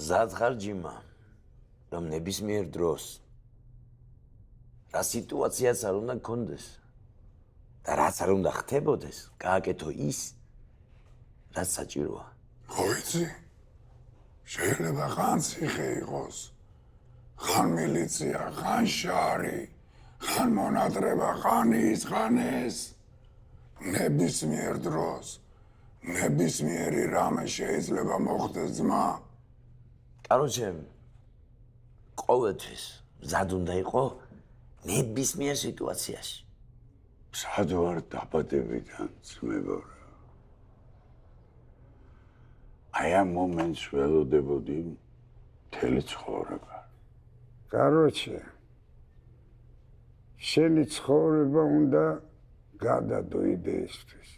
მზად ხარ ჯიმა, რომ ნებისმიერ დროს რა სიტუაციაც არ უნდა გქონდეს და რაც არ უნდა ხდებოდეს, გააკეთო ის, რაც საჭიროა. ხოიცი, შეიძლება ხან ციხე იყოს, ხან მილიცია, ხან შარი, ხან მონატრება, ხან ის, ხან ეს. ნებისმიერ დროს, ნებისმიერი რამე შეიძლება მოხდეს ძმა. კაროჩე, ყოველთვის მზად უნდა იყო ნებისმიერ სიტუაციაში. მზად ვარ დაბადებიდან, ძმებო. აი ამ მომენტს ველოდებოდი მთელი ცხოვრება. კაროჩე, შენი ცხოვრება უნდა გადადო იდეისთვის.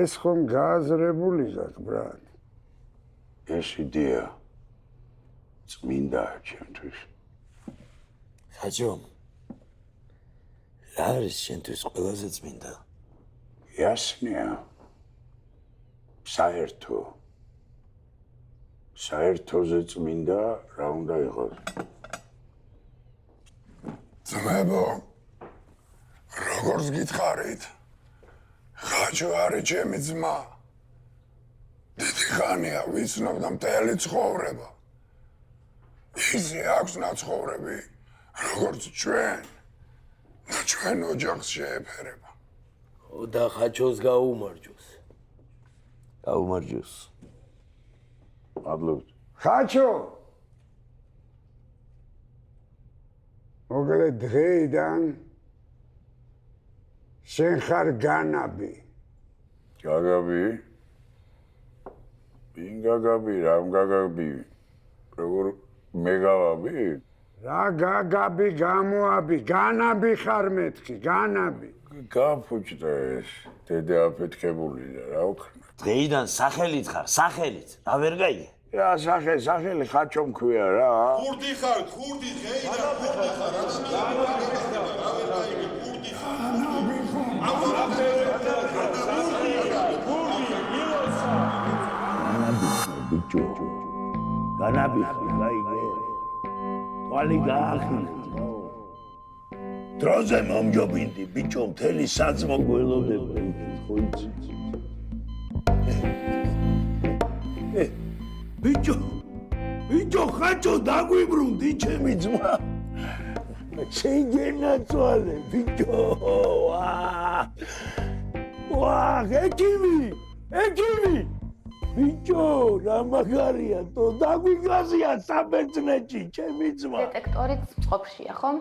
ეს ხომ გააზრებული გაქვს, ბრატ? ეს იდეა წმინდაა ჩემთვის. ხაჭო, რა არის შენთვის ყველაზე წმინდა? იასნია. საერთოზე წმინდა რა უნდა იყოს? ძმებო, როგორც გითხარით, ხაჭო არის ჩემი ძმა. დიდი ხანია ვიცნობ და მთელი ცხოვრება. ისე აქვს ნაცხოვრები, როგორც ჩვენ და ჩვენ ოჯახს შეეფერება. და ხაჭოს გაუმარჯოს. გაუმარჯოს. მადლობთ. ხაჭო! მოგლე დღეიდან შენ ხარ განაბი. გაგაბი? ვინ გაგაბი, რამ გაგაბი? როგორ მე გავაბი? რა გაგაბი გამოაბი, განაბი ხარ მეთქი, განაბი. გაფუჭდა ეს, დედა აფეთქებული და რა ვქნა. დღეიდან სახელით ხარ, სახელით, რა ვერ გაიგე? რა სახელი ხაჭო მქვია რა. ხურდი ხარ, ხურდი დღეიდან ხურდი ხარ. ბიჭო, განაბი გაიგე. თვალი გაახილა. დროზე მომჯობინდი, ბიჭო, მთელი საძმო გველოდებდი, ხო იცი? ბიჭო, ხაჭო დაგვიბრუნდი, ჩემი ძმა. შეგენაცვალე, ბიჭო. ექიმი! ბიჭო, რა მაგარია, თო დაგვიგაზია საბერძნეთში, ჩემი ძმა. დეტექტორიც წყობშია, ხომ?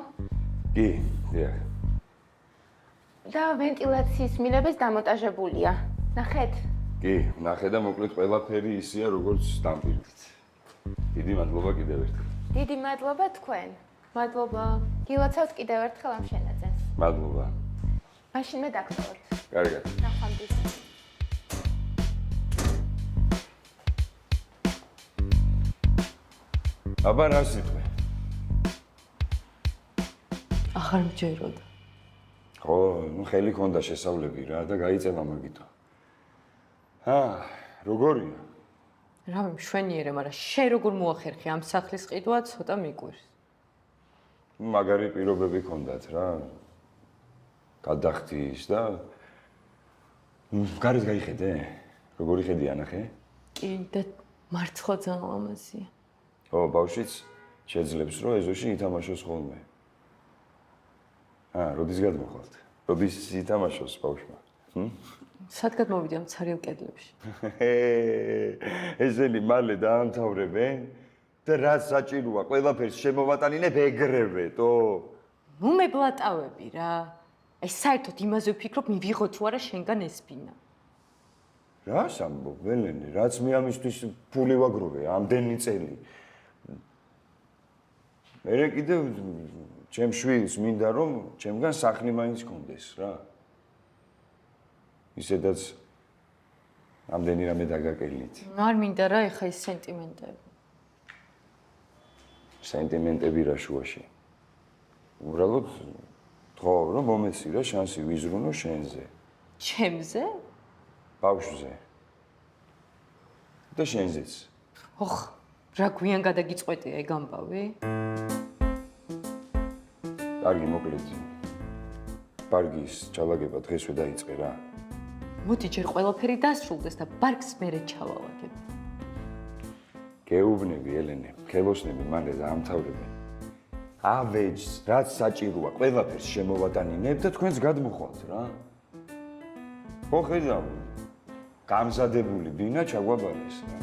კი, დიახ. და ვენტილაციის მილების დამონტაჟებულია. ნახეთ? კი, ნახე და მოკლედ ყველაფერი ისეა, როგორც დამპირდით. დიდი მადლობა კიდევ ერთხელ. დიდი მადლობა თქვენ. მადლობა. გილოცავთ კიდევ ერთხელ ამ შენაძენს. მადლობა. მაშინ მე დაგწოვოთ. კარგად. ნახვამდის. აბა რა სიტყვი? აღარ მჯეროდა. ხო, ხელი ქონდა შესავლები რა და გაიწევა მაგითო. როგორია? რამე მშვენიერე, მაგრამ შენ როგორ მოახერხე ამ სახლის ყიდვა ცოტა მიკვირს. მაგარი პირობები ქონდათ რა. გადახდის და გარეთ გაიხედე? როგორი ხედია ნახე? კი, და მარცხო ძალიან ლამაზია. ო, ბავშვიც შეძლებს რომ ეზოში ითამაშოს ხოლმე. როდის გადმოხვალთ? როდის ითამაშოს ბავშვმა? სადგად მოვიდა მცარიელ კედლებში. ესენი მალე დაამთავრებენ და რაც საჭიროა, ყველაფერს შემოვატანინებ ეგრევე, ნუ მებლატავები რა. აი საერთოდ იმაზე ვფიქრობ, მივიღო თუ არა შენგან ესპინა. რას ამბობ, ველენი, რაც მე ამისთვის ფული ვაგროვე, ამდენი წელი. მერე კიდევ ჩემ შვილს მინდა რომ ჩემგან სახლი მაინც კონდეს რა. ისედაც ამდენი რამე დაგაკელით. არ მინდა რა ეხა ის სენტიმენტები. სენტიმენტები რა შუაში. უბრალოდ თქო რომ მომეცი რა შანსი ვიზრუნო შენზე. ჩემზე? ბავშვზე. და შენზეც. ოხ, რა გვიან გადაგიწყვეტია ეგ ამბავი? კარგი, მოკლედ. ბარგის ჩალაგება დღესვე დაიწყე რა. მოდი ჯერ ყველაფერი დასრულდეს და ბარგს მერე ჩავალაგებ. გეუბნები, ელენე, ხელოსნები მალე დაამთავრებენ. ავეჯს, რაც საჭიროა, ყველაფერს შემოვატანინებ და თქვენს გადმოხვალთ რა. ხო ხედავ, გამზადებული ბინა ჩაგვაბარეს რა.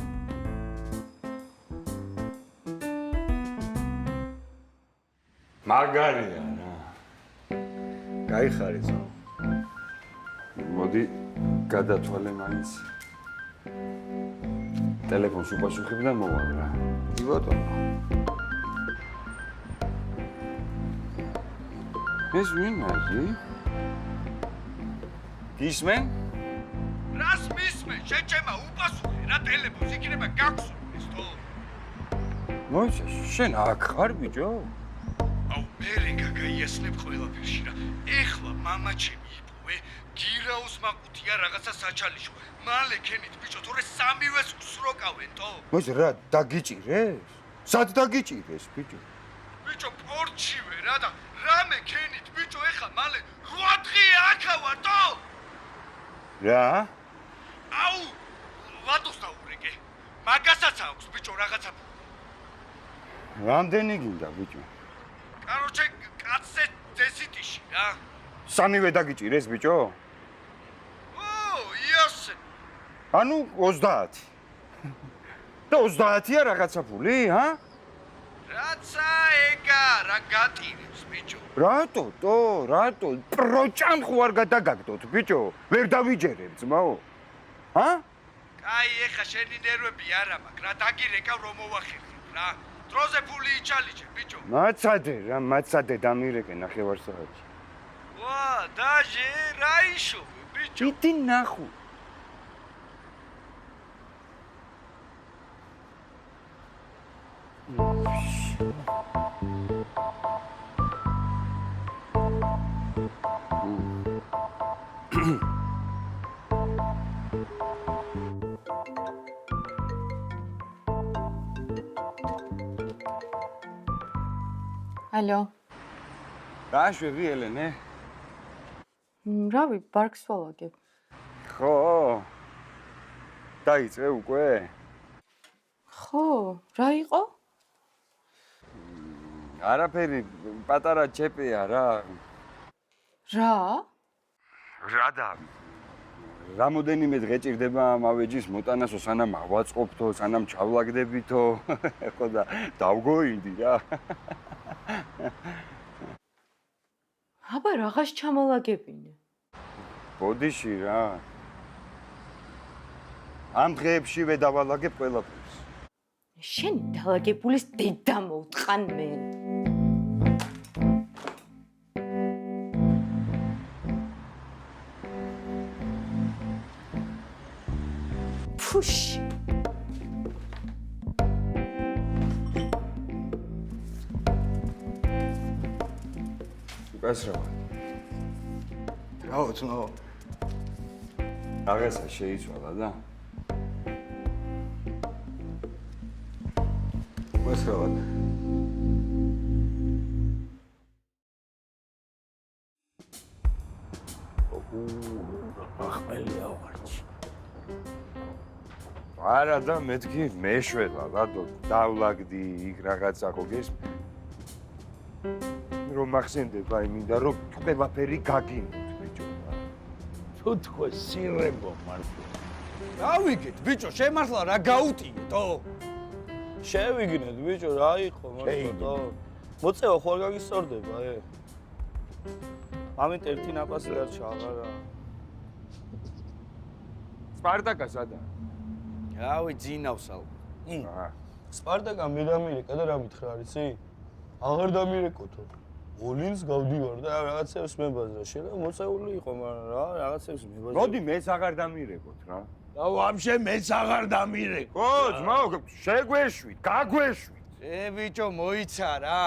მაგარია რა. გაიხარე ძმა. მოდი გადათვალე მაინც. ტელეფონს უპასუხებ და მოვალ რა. კი ბატონო. ეს ვინ არის? გისმენ? რას მისმენ? შეჩემა უპასუხე რა ტელეფონს იქნება გაქვსურდეს თო? მოიცა, შენ აქ ხარ ბიჭო? აუ მერე გაგაიასნებ ყველაფერში რა. ეხლა მამა ჩემი იპოვე, გირაოს მაყუთია რაღაცა საჩალიშო. მალე ქენით ბიჭო, თორე სამივეს უსროკავენ თო? მოიცა რა დაგიჭირეს? სად დაგიჭირეს ბიჭო? ბიჭო პორჩივე რა და რამე ქენით ბიჭო, ეხლა მალე 8 დღე აქა ვარ თო? რა? აუ ვატოს დაურეკე. მაგასაც აქვს ბიჭო რაღაცა. რამდენი გინდა ბიჭო? კაროჩე კაცზე დესიტიში რა. სამივე დაგიჭირეს ბიჭო? ო, იასე. ანუ 30. და 30-ია რაღაცა ფული, ჰა? რაცა ეგა რა გატირებს ბიჭო. რატო? პროჭამ ხო არ გადაგაგდოთ ბიჭო? ვერ დავიჯერებ ძმაო. ჰა? კაი, ეხა შენი ნერვები არა მაქვს, რა დაგირეკავ რომ მოვახერხებ რა. დროზე ფული იჩალიჯე ბიჭო. მაცადე დამირეკე ნახევარსაათში. ვა, დაჟე რა იშოვე ბიჭო. იდი ნახო. ალო. რა შვები ელენე? რავი, ბარგს ვალაგებ. ხო. დაიწყე უკვე? ხო, რა იყო? არაფერი, პატარა ჩეპია რა. რა? რა და რამოდენიმე დღე ჭირდება ამ ავეჯის მოტანასო, სანამ ავაწყობთო, სანამ ჩავლაგდებითო. ხო და დავგოინდი რა. აბა რაღაც ჩამოლაგებინე. ბოდიში რა. ამ დღეებშივე დავალაგებ ყველაფერს. შენი დალაგებულის დედა მოვტყან მე. ფუში. უკასრავა. რაო ძმაო. აღესა შეიცვალა და უკასრავად. ახმელი ავარჩი. არა და მეთქი მეშველა რადო დავლაგდი იქ რაღაცა ხო გეს რომ მახსენდება იმინდა რომ ყველაფერი გაგინოთ ბიჭო თუ თქვენ სირებო მარტო. რა ვიგეთ ბიჭო, შემართლა რა გაუტიეთო? შევიგნეთ ბიჭო, რა იყო მარტო. მოწევა ხო არ გაგისწორდება ამით ერთი ნაპასი დარჩა აღარა. სპარტაკა სადა? რავი ძინავს ალბათ. სპარტაკა მე დამირეკა და რა მითხრა არიცი? აღარ დამირეკოთო. ოლინს გავდივარ და რაღაცებს მებაზრა. შეიძლება მოწეული იყო, მაგრამ რა რაღაცებს მებაზრა. მოდი მეც აღარ დამირეკოთ რა. და ვამშე მეც აღარ დამირეკო. ხო, ძმაო, შეგვეშვით, გაგვეშვით. ბიჭო, მოიცა რა.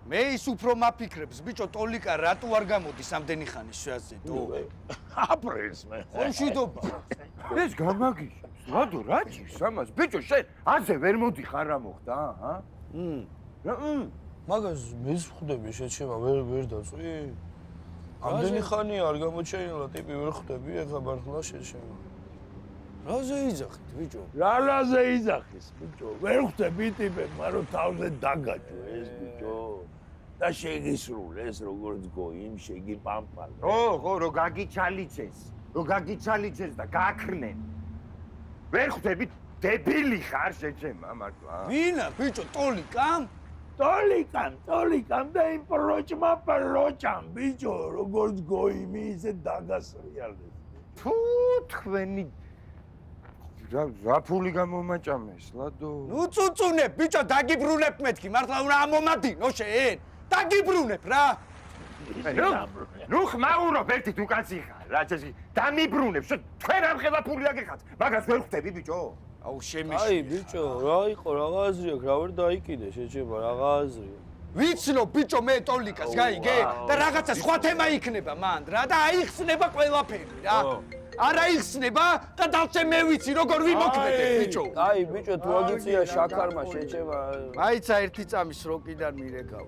მე ის უფრო მაფიქრებს, ბიჭო, ტოლიკა რატო არ გამოდის ამდენი ხანი შეაზე, თო? აპრილს მე. ხომშვიდობა. ეს გამაგიშებს. რადო რა ჭირს ამას? ბიჭო, შენ ასე ვერ მოდიხარ რა მოხდა, ჰა? მაგას მეც ხვდები შეჩება ვერ დაწვი? ამდენი ხანია არ გამოჩენილა ტიპი ვერ ხვდები ეხლა მართლა შეჩება. რაზე იძახით ბიჭო? რაზე იძახის ბიჭო? ვერ ხვდები ტიპებს, მაგრამ თავზე დაგაჭო ეს ბიჭო. და შეგისრულეს როგორც გოიმ, შეგიპამპალ. ხო, რო გაგიჩალიჩეს და გაქრნენ. ვერ ხვდები დებილი ხარ შეჩემა მართლა. ვინა ბიჭო ტოლიკამ? ტოლიკამ და იმ პროჭამ ბიჭო, როგორც გოიმი ისე დაგასრიალეს. თუ თქვენი რა ფული გამომაჭამეს, ლადო? ნუ წუწუნებ, ბიჭო, დაგიბრუნებ მეთქი, მართლა უნდა ამომადინო შენ. დაგიბრუნებ რა. ნუ ხმაურობ ერთით უკაცი ხარ, რა წესი, დამიბრუნებ, თქვენ ამ ხელა ფული აგეხათ, მაგას ვერ ხვდები ბიჭო? აუ შემიში. აი ბიჭო, რა იყო, რა აზრი აქვს, რა ვერ დაიკიდე შეჩება, რა აზრი. ვიცნობ ბიჭო მე ტოლიკას გაიგე და რაღაცა სხვა თემა იქნება მანდ რა და აიხსნება ყველაფერი რა. არ აიხსნება და დავწე მე ვიცი როგორ ვიმოქმედებ ბიჭო. აი ბიჭო, თუ აგიწია შაქარმა შეჩება. მაიცა ერთი წამის სროკიდან მირეკავ.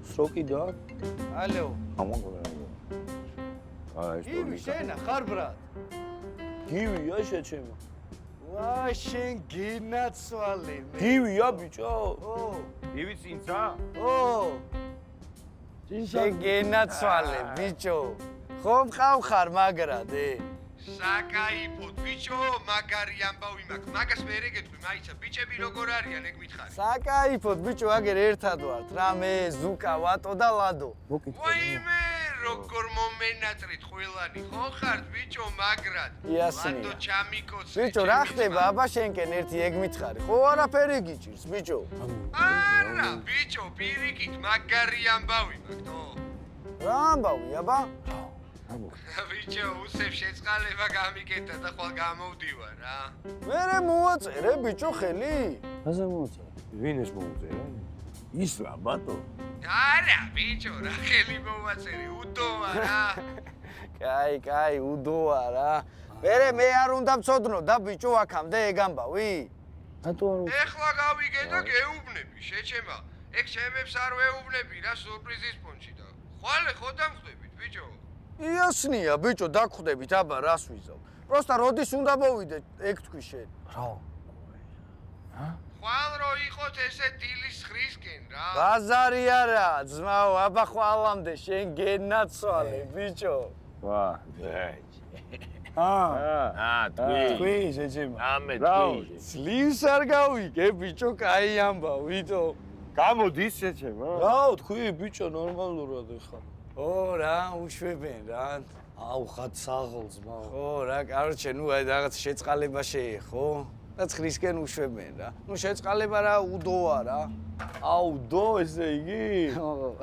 სროკიდან? ალო. ეს გივი შენა ხარ ბრატ? გივია შეჩება. ვა შენ გინაცვალე მე. გივია ბიჭო? ივი წინცა? შენ გინაცვალე ბიჭო. ხომ ხარ მაგრადე? საკაიფოდ ბიჭო, მაგარი ამბავი მაქვს. მაგას მე რეგეთქვი, მაიცა ბიჭები როგორ არიან, ეგ მითხარი. საკაიფოდ ბიჭო, აგერ ერთად ვართ რა მე, ზუკა, ვატო და ლადო. ვაიმე, როგორ მომენატრით ყველანი, ხო ხართ ბიჭო, მაგრად. იასნია. ლადო ჩამიკოცე. ბიჭო, რა ხდება აბა შენკენ ერთი ეგ მითხარი. ხო არაფერი გიჭირს ბიჭო. არა, ბიჭო, პირიქით, მაგარი ამბავი მაქვს, თო. რა ამბავი აბა? ბიჭო, უსებ შეწყალება გამიკეთა და ხვალ გამოვდივარ რა. მერე მოვაწერე ბიჭო ხელი. ასე მოწერე. ვინ ეს მოუწერა? ის რა ბატო? არა, ბიჭო, რა ხელი მოვაწერე, უდოა რა. კაი, უდოა რა. მერე მე არ უნდა მწოდნო და ბიჭო აქამდე ეგ ამბავი. რატო არ ეხლა გავიგე და გეუბნები, შეჩემა. ეგ ჩემებს არ ვეუბნები რა სურპრიზის პონჩი და. ხვალე ხო დამხვდებით, ბიჭო? იასნია ბიჭო, დაგხვდებით, აბა რას ვიზავ. პროსტა როდის უნდა მოვიდე ეგ თქვი შენ. რა? ხვალ რო იყოთ ესე დილის ხრისკენ რა. ბაზარი არა, ძმაო, აბა ხვალამდე შენ გენაცვალე ბიჭო. ვა, თქვი შეჩება. ამე თქვი. ძლივს არ გავიგე ბიჭო, კაი ამბავი თო. გამოდის შეჩება? რა თქვი ბიჭო, ნორმალურად ეხა. ო რა, უშვებენ რა. აუ ხად საღოლს მაო. ხო რა, კაროჩე, ნუ აი რაღაც შეწყალება შეეხო. და ცხრისკენ უშვებენ რა. ნუ შეწყალება რა უდოა რა. აუ დო ესე იგი?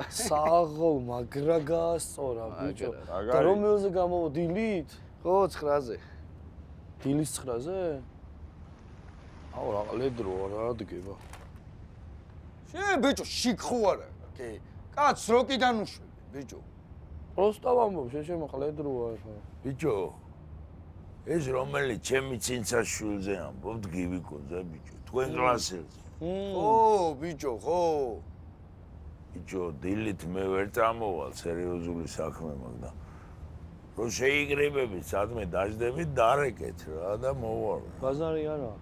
საღოლ მაგრა გაასწორა ბიჭო. და რომელზე გამოვა დილით? ხო 9-ზე. დილის 9-ზე? აუ რა ლედროა რა დგება. შენ ბიჭო შიქ ხო არა? კი. კაც როკიდან უშვებ ბიჭო. პროსტა ვამბობ, შეჩემო ყლედროა ეხა. ბიჭო, ეს რომელიც ჩემი ცინცას შულზე ამბობთ გივიკოზე ბიჭო, თქვენ კლასელზე. ო ბიჭო, ხო. ბიჭო, დილით მე ვერ წამოვალ, სერიოზული საქმე მაქვს და რომ შეიგრებებით, სადმე დაждებით, დარეკეთ რა და მოვარ. ბაზარი არა.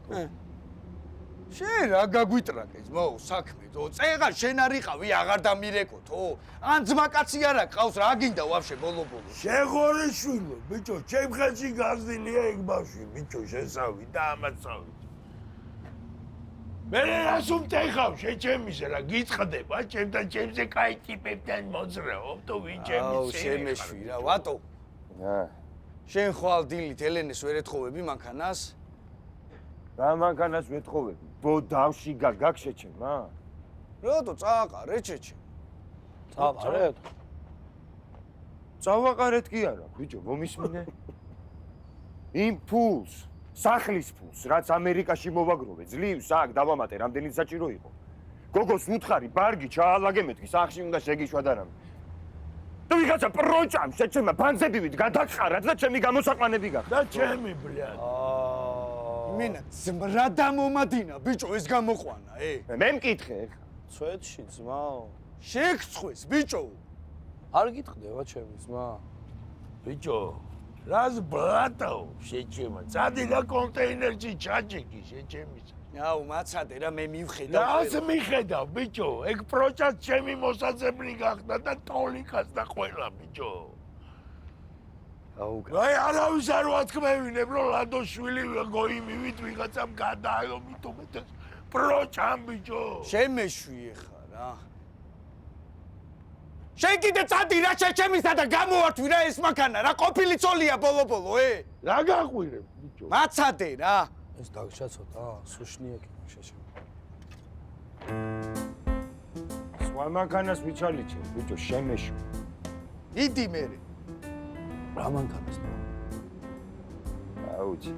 შენ რა გაგვიტრაკე ძმაო საქმე თო წეღარ შენ არ იყავი აღარ დამირეკო თო ან ძმაკაცი არა ყავს რა გინდა ვაფშე ბოლო-ბოლო შეხორიშვილო ბიჭო ჩემ ხელში გაზდილია ეგ ბავშვი ბიჭო შესავი და ამაცავი მე რას უმტეხავ შეჩემისე რა გიწყდება ჩემთან ჩემზე კაი ტიპებთან მოძრაობ თუ ვიჩემის აუ შემეშვი რა ვატო შენ ხვალ დილით ელენეს ვერ ეთხოვები მანქანას რა მანქანას ვეთხოვები? ბოდავში გაგაკ შეჩემა? რატო წააყარე ჩეჩე? წააყარეთ? წავაყარეთ კი არა, ბიჭო, მომისმინე. იმ ფულს, სახლის ფულს, რაც ამერიკაში მოვაგროვე, ძლივს აქ დავამატე, რამდენი საჭირო იყო. გოგოს უთხარი, ბარგი ჩაალაგე მეთქი, სახში უნდა შეგიშვა და რამე. თუ ვიღაცა პროჭამ შეჩემა ფანსებივით გადაყარად და ჩემი გამოსაყანები გახდა. და ჩემი ბრიად. მენა ზმრა დამომადინა ბიჭო ეს გამოყვანა მე მკითხე ხა. ცვეთში ძმაო. შეგწხვეს ბიჭო არ გიტყდება ჩემი ძმა. ბიჭო, რას ბლატავ შეჩემა? წადი და კონტეინერში ჩაჭიკი შეჩემის. აუ მაცადე რა მე მივხედავ რას მიხედავ, ბიჭო? ეგ პროჭაც ჩემი მოსაძებნი გახდა და ტოლიკაც და ყველა, ბიჭო. აუ აი არავის არ ვათქმევინებ, რომ ლადოშვილი გოიმივით ვიღაცამ გადააიღო, მითუმ ეს პროჭამ, ბიჭო. შემეშვი ხა რა შენ კიდე წადი რა შეჩემისა და გამოვართვი რა ეს მაქანა რა ყოფილი ცოლია ბოლო-ბოლო რა გაყვირებ, ბიჭო? მაცადე რა ეს დაგჭა ცოტა, სუშნია კი შეშე. სხვა მანქანას ვიჩალიჩე, ბიჭო, შემეშვი. იდი მერე რა მანქანას? აუჩი.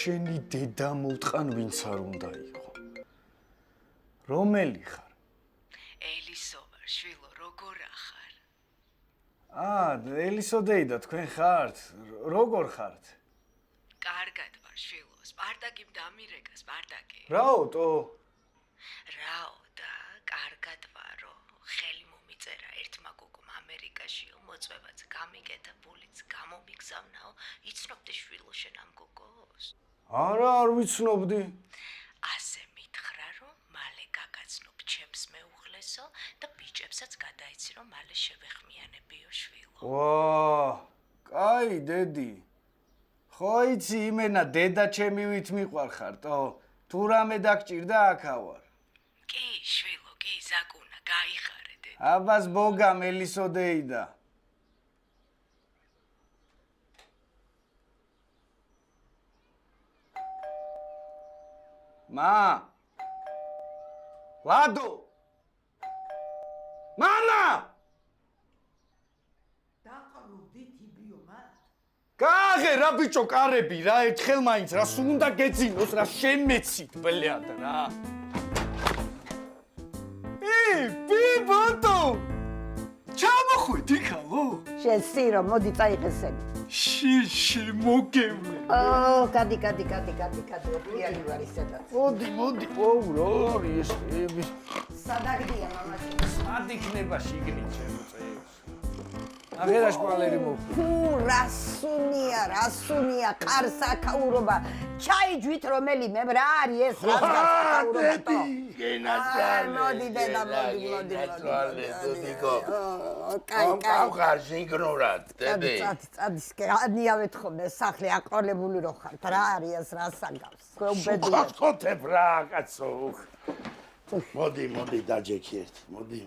შენი დედა მოვტყან ვინც არ უნდა იყო რომელი ხარ ელისო ვარ შვილო როგორ ახარ ელისო დეიდა თქვენ ხართ როგორ ხართ კარგად ვარ შვილო სპარტაკიმ დამირეკა სპარტაკი რაოტო რაო და კარგად ვარო ხელი მომიწერა ერთმა გოგომ ამერიკაშიო მოწვევაც გამიგეთა პულიც გამომიგზავნაო იცნობდი შვილო შენ ამ გოგოს არა არ ვიცნობდი ასე მითხრა რომ მალე გაგაცნობ ჩემს მეუღლესო და ბიჭებსაც გადაიცი რომ მალე შევეხმიანებიო შვილო ვა კაი დედი ხო იცი იმენა დედა ჩემივით მიყვარხარტო თუ რამე დაგჭირდა აქავარ კი შვილო კი ზაკუნა გაიხარე დედა აბას ბოგამ ელისო დეიდა მა ლადო მანა დაყრუდით იბიო მა კაღე რა ბიჭო კარები რა ერთხელ მაინც რა სულ უნდა გეძინოს რა შემეცით ბლეად რა ბიბოტო ჩამოხვედი ხალო შენ სირო მოდი წაიღესები შიში მოგევლე გადი ოფიალი ვარ ისედაც მოდი ოუ რორი ეს სადაგდია მამაჩი სად იქნება შიგნით შემოწევს აღერა შპალერი მოხდა რასუნია ყარსაკაურობა ჩაიჯვით რომელიმე რა არის ეს რასაკაურობა მოდი დედა მოდი კაი შეგრორად დედი წადი ანიავეთ ხოლმე სახლი აყოლებული რო ხართ რა არის ეს რასაგავს გეუბედია ხოთებ რა კაცო მოდი დაჯექი ერთ მოდი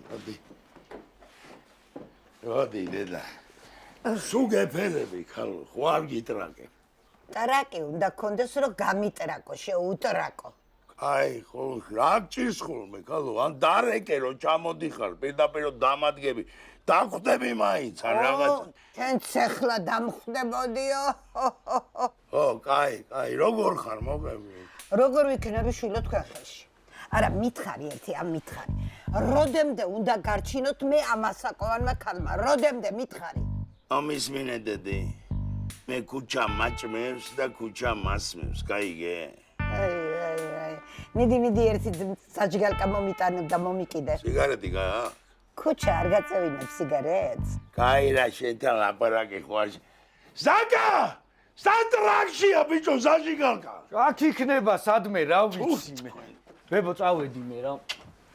დედა სულ გეფერები ხალო ხო არ გიტრაკე ტრაკი უნდა კონდეს რომ გამიტრაკო შეუტრაკო აი ხო რა ჭირს ხოლმე ხალო ან დარეკე რომ ჩამოდიხარ პირდაპირ დამადგები დახვდები მაინც ან რაღაც თენ ცეხლა დამხვდებოდიო ო კაი როგორ ხარ მოგები როგორ ვიქნები შვილო თქვენ ხელში არა მითხარი ერთი ამ მითხარი როდემდე უნდა გარჩინოთ მე ამასაკოვანმა ქალმა როდემდე მითხარი ამის მინე დედი მე ქუჩა მაჭმევს და ქუჩა მასმევს გაიგე აი მიდი ერთი საჯგალკა მომიტანებ და მომიკიდე სიგარეტი გაა ქუჩა არ გაწევინებ სიგარეტს კაი რა შენთან ლაპარაკი ხوار ზაკა სატრაქშია ბიჭო საჯგალკა აქ იქნება სადმე რა ვიცი მე ბებო წავედი მე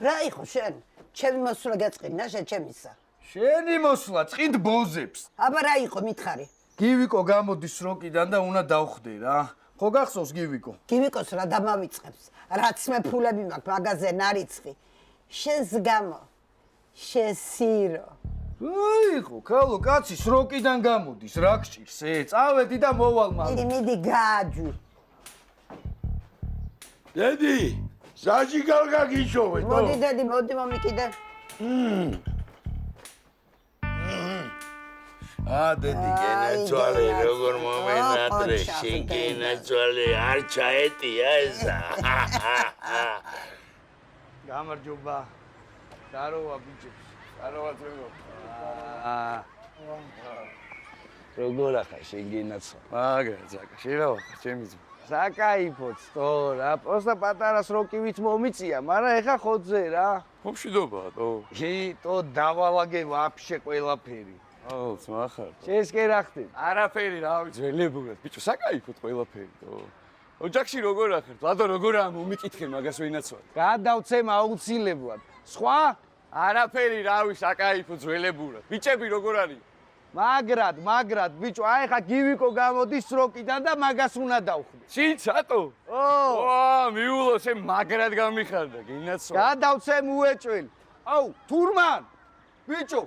რა იყო შენ ჩემი მოსვლა გაწყინა ჩემისა შენი მოსვლა წინდ ბოზებს აბა რა იყო მითხარი გივიკო გამოდის როკიდან და უნდა დავხდე რა ხო გახსოვს გივიკოს რა დამავიწყებს რაც მე ფულები მაქვს მაგაზე ნარიცხი შენს გამო შესირო აიღო ქალო კაცის როკიდან გამოდის რა გჭირს წავედი და მოვალ მაგ მიდი გააჯვი დედი საჭი გალგა გიშოვე, მოდი დედი, მოდი მომიკიდე. დედი, გენაცვალე, როგორ მომენატრე, შენ გენაცვალე, არ ჩაეტია ესა. გამარჯობა. დაროვა ბიჭებს. დაროვა ძმებო. როგორ ახარ შენ გენაცვალე? მაგარი ზაკა, შენ რა ვახარ, ჩემი ძმა. საკაიფოც თო რა, პროსტა პატარა სროკივით მომიწია, მაგრამ ეხა ხოძე რა. მომშვიდობაა თო. თო დავალაგე ვაფშე ყველაფერი. აუ, ძმა ხარ. შენს კი რა ხდება? არაფერი რა ვიცი, ველებურად. ბიჭო, საკაიფოთ ყველაფერი თო. ოჯახში როგორ ახარ? ლადო როგორაა მომიკითხე მაგას ვინაცვალე. გადავცემ აუცილებლად. სხვა? არაფერი რა ვიცი, საკაიფო ძველებურად. ბიჭები როგორ არის? მაგრად, ბიჭო, აი ხა გივიკო გამოდის სროკიდან და მაგას უნდა დავხვდე. ჩიცატო? ვა, მიულო, შენ მაგრად გამიხარდა, გინაცვალე. გადავცემ უეჭველი. აუ, თურმან. ბიჭო,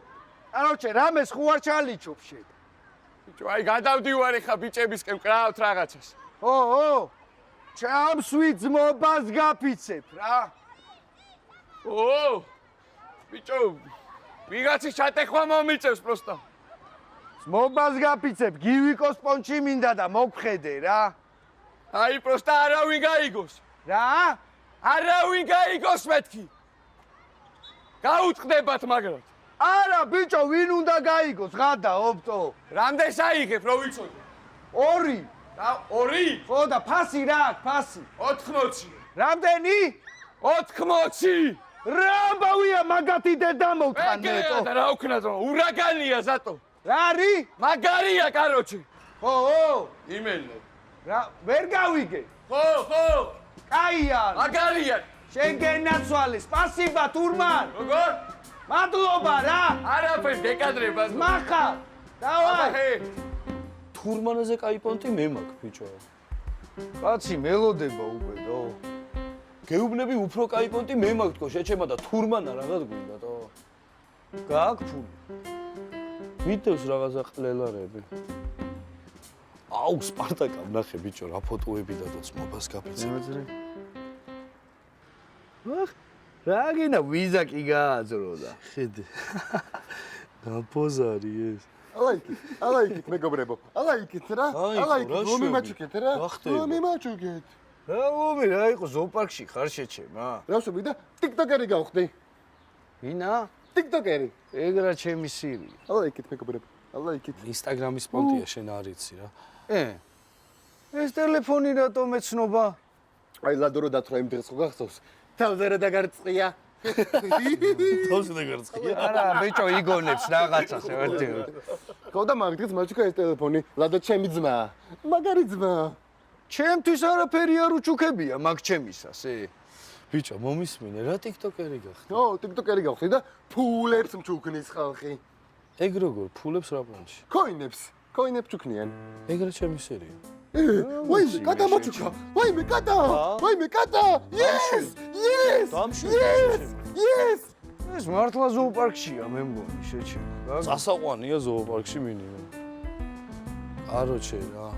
კაროჩე, რამეს ხო არ ჩალიჩობ შენ? ბიჭო, აი გადავდივარ ხა ბიჭებისკენ კრავთ რაღაცას. ო, ჩამსვი ძმობას გაფიცებ რა. ბიჭო, ვიღაცის ჩატეხვა მომიწევს პროსტა. ძმობას გაფიცებ, გივიკოს პონჩი მინდა და მოგხედე რა. აი პროსტა არავინ გაიგოს. რა? არავინ გაიგოს მეთქი. გაუწყდებათ მაგრად. არა, ბიჭო, ვინ უნდა გაიგოს, ღადა, ოპტო. რამდენს აიღებ, რო ვიცოდე? 2. რა, 2? ხო და ფასი რა აქვს, ფასი? 80. რამდენი? 80. რა ამბავია მაგათი დედა მოვთხანე, ეგეა და რა უქნა ზო, ურაგანია ზატო. რა არის? მაგარია, კაროჩე. ხო. იმენო. რა, ვერ გავიგე. ხო. კაია. მაგარია. შენ გენაცვალე, სპასიბა თურმან. როგორ? მადლობა რა. არაფერ დეკადრებას. მახა. დავაი. თურმანაზე კაი პონტი მე მაქვს, ბიჭო. კაცი მელოდება უბრალო. გეუბნები უფრო კაი პონტი მე მაქვს თქო, შეჩემა და თურმანა რაღაც გვინდა თო. გააქვს ფული. ვიდეოს რაღაცა ყლელარები. აუ, სპარტაკა ვნახე ბიჭო, რა ფოტოები და ძმობას გაფიცე. რა გინდა ვიზა კი გააძრო და. ხედე. დაპოზარი ეს. ალაიქით მეგობრებო, ალაიქით რა, ალაიქით ლომი მაჩუკეთ რა, ლომი მაჩუკეთ. რა ლომი რა იყო ზოოპარკში ხარ შეჩემა? რა ვშობი და ტიკტოკერი გავხდი. ვინა? ტიკტოკერი. ეგ რა ჩემი სირი. ალაიქით მეგობრებო, ალაიქით. ინსტაგრამის პონტია შენ არ იცი რა. ეს ტელეფონი რატო მეცნობა? აი ლადო რო დათრა იმ დღეს ხო გახსოვს? თავზე რა დაგარწყია. თავზე დაგარწყია? არა, ბიჭო იგონებს რაღაცას ერთი. ხო და მაგ დღეს მაჩუკა ეს ტელეფონი, ლადო ჩემი ძმა. მაგარი ძმა. ჩემთვის არაფერი არ უჩუქებია მაგ ჩემისას, ბიჭო, მომისმინე რა ტიკტოკერი გახდი? ო, ტიკტოკერი გავხდი და ფულებს მჩუქნის ხალხი. ეგ როგორ ფულებს რა პონჩი? კოინებს ჩუქნიან. ეგ რა ჩემი სერია. ვაიმე, კატა მაჩუკა. ვაიმე, კატა. Yes. ეს მართლა ზოოპარკშია, მე მგონი, შეჩემა. წასაყვანია ზოოპარკში მინიმუმ. აროჩე რა.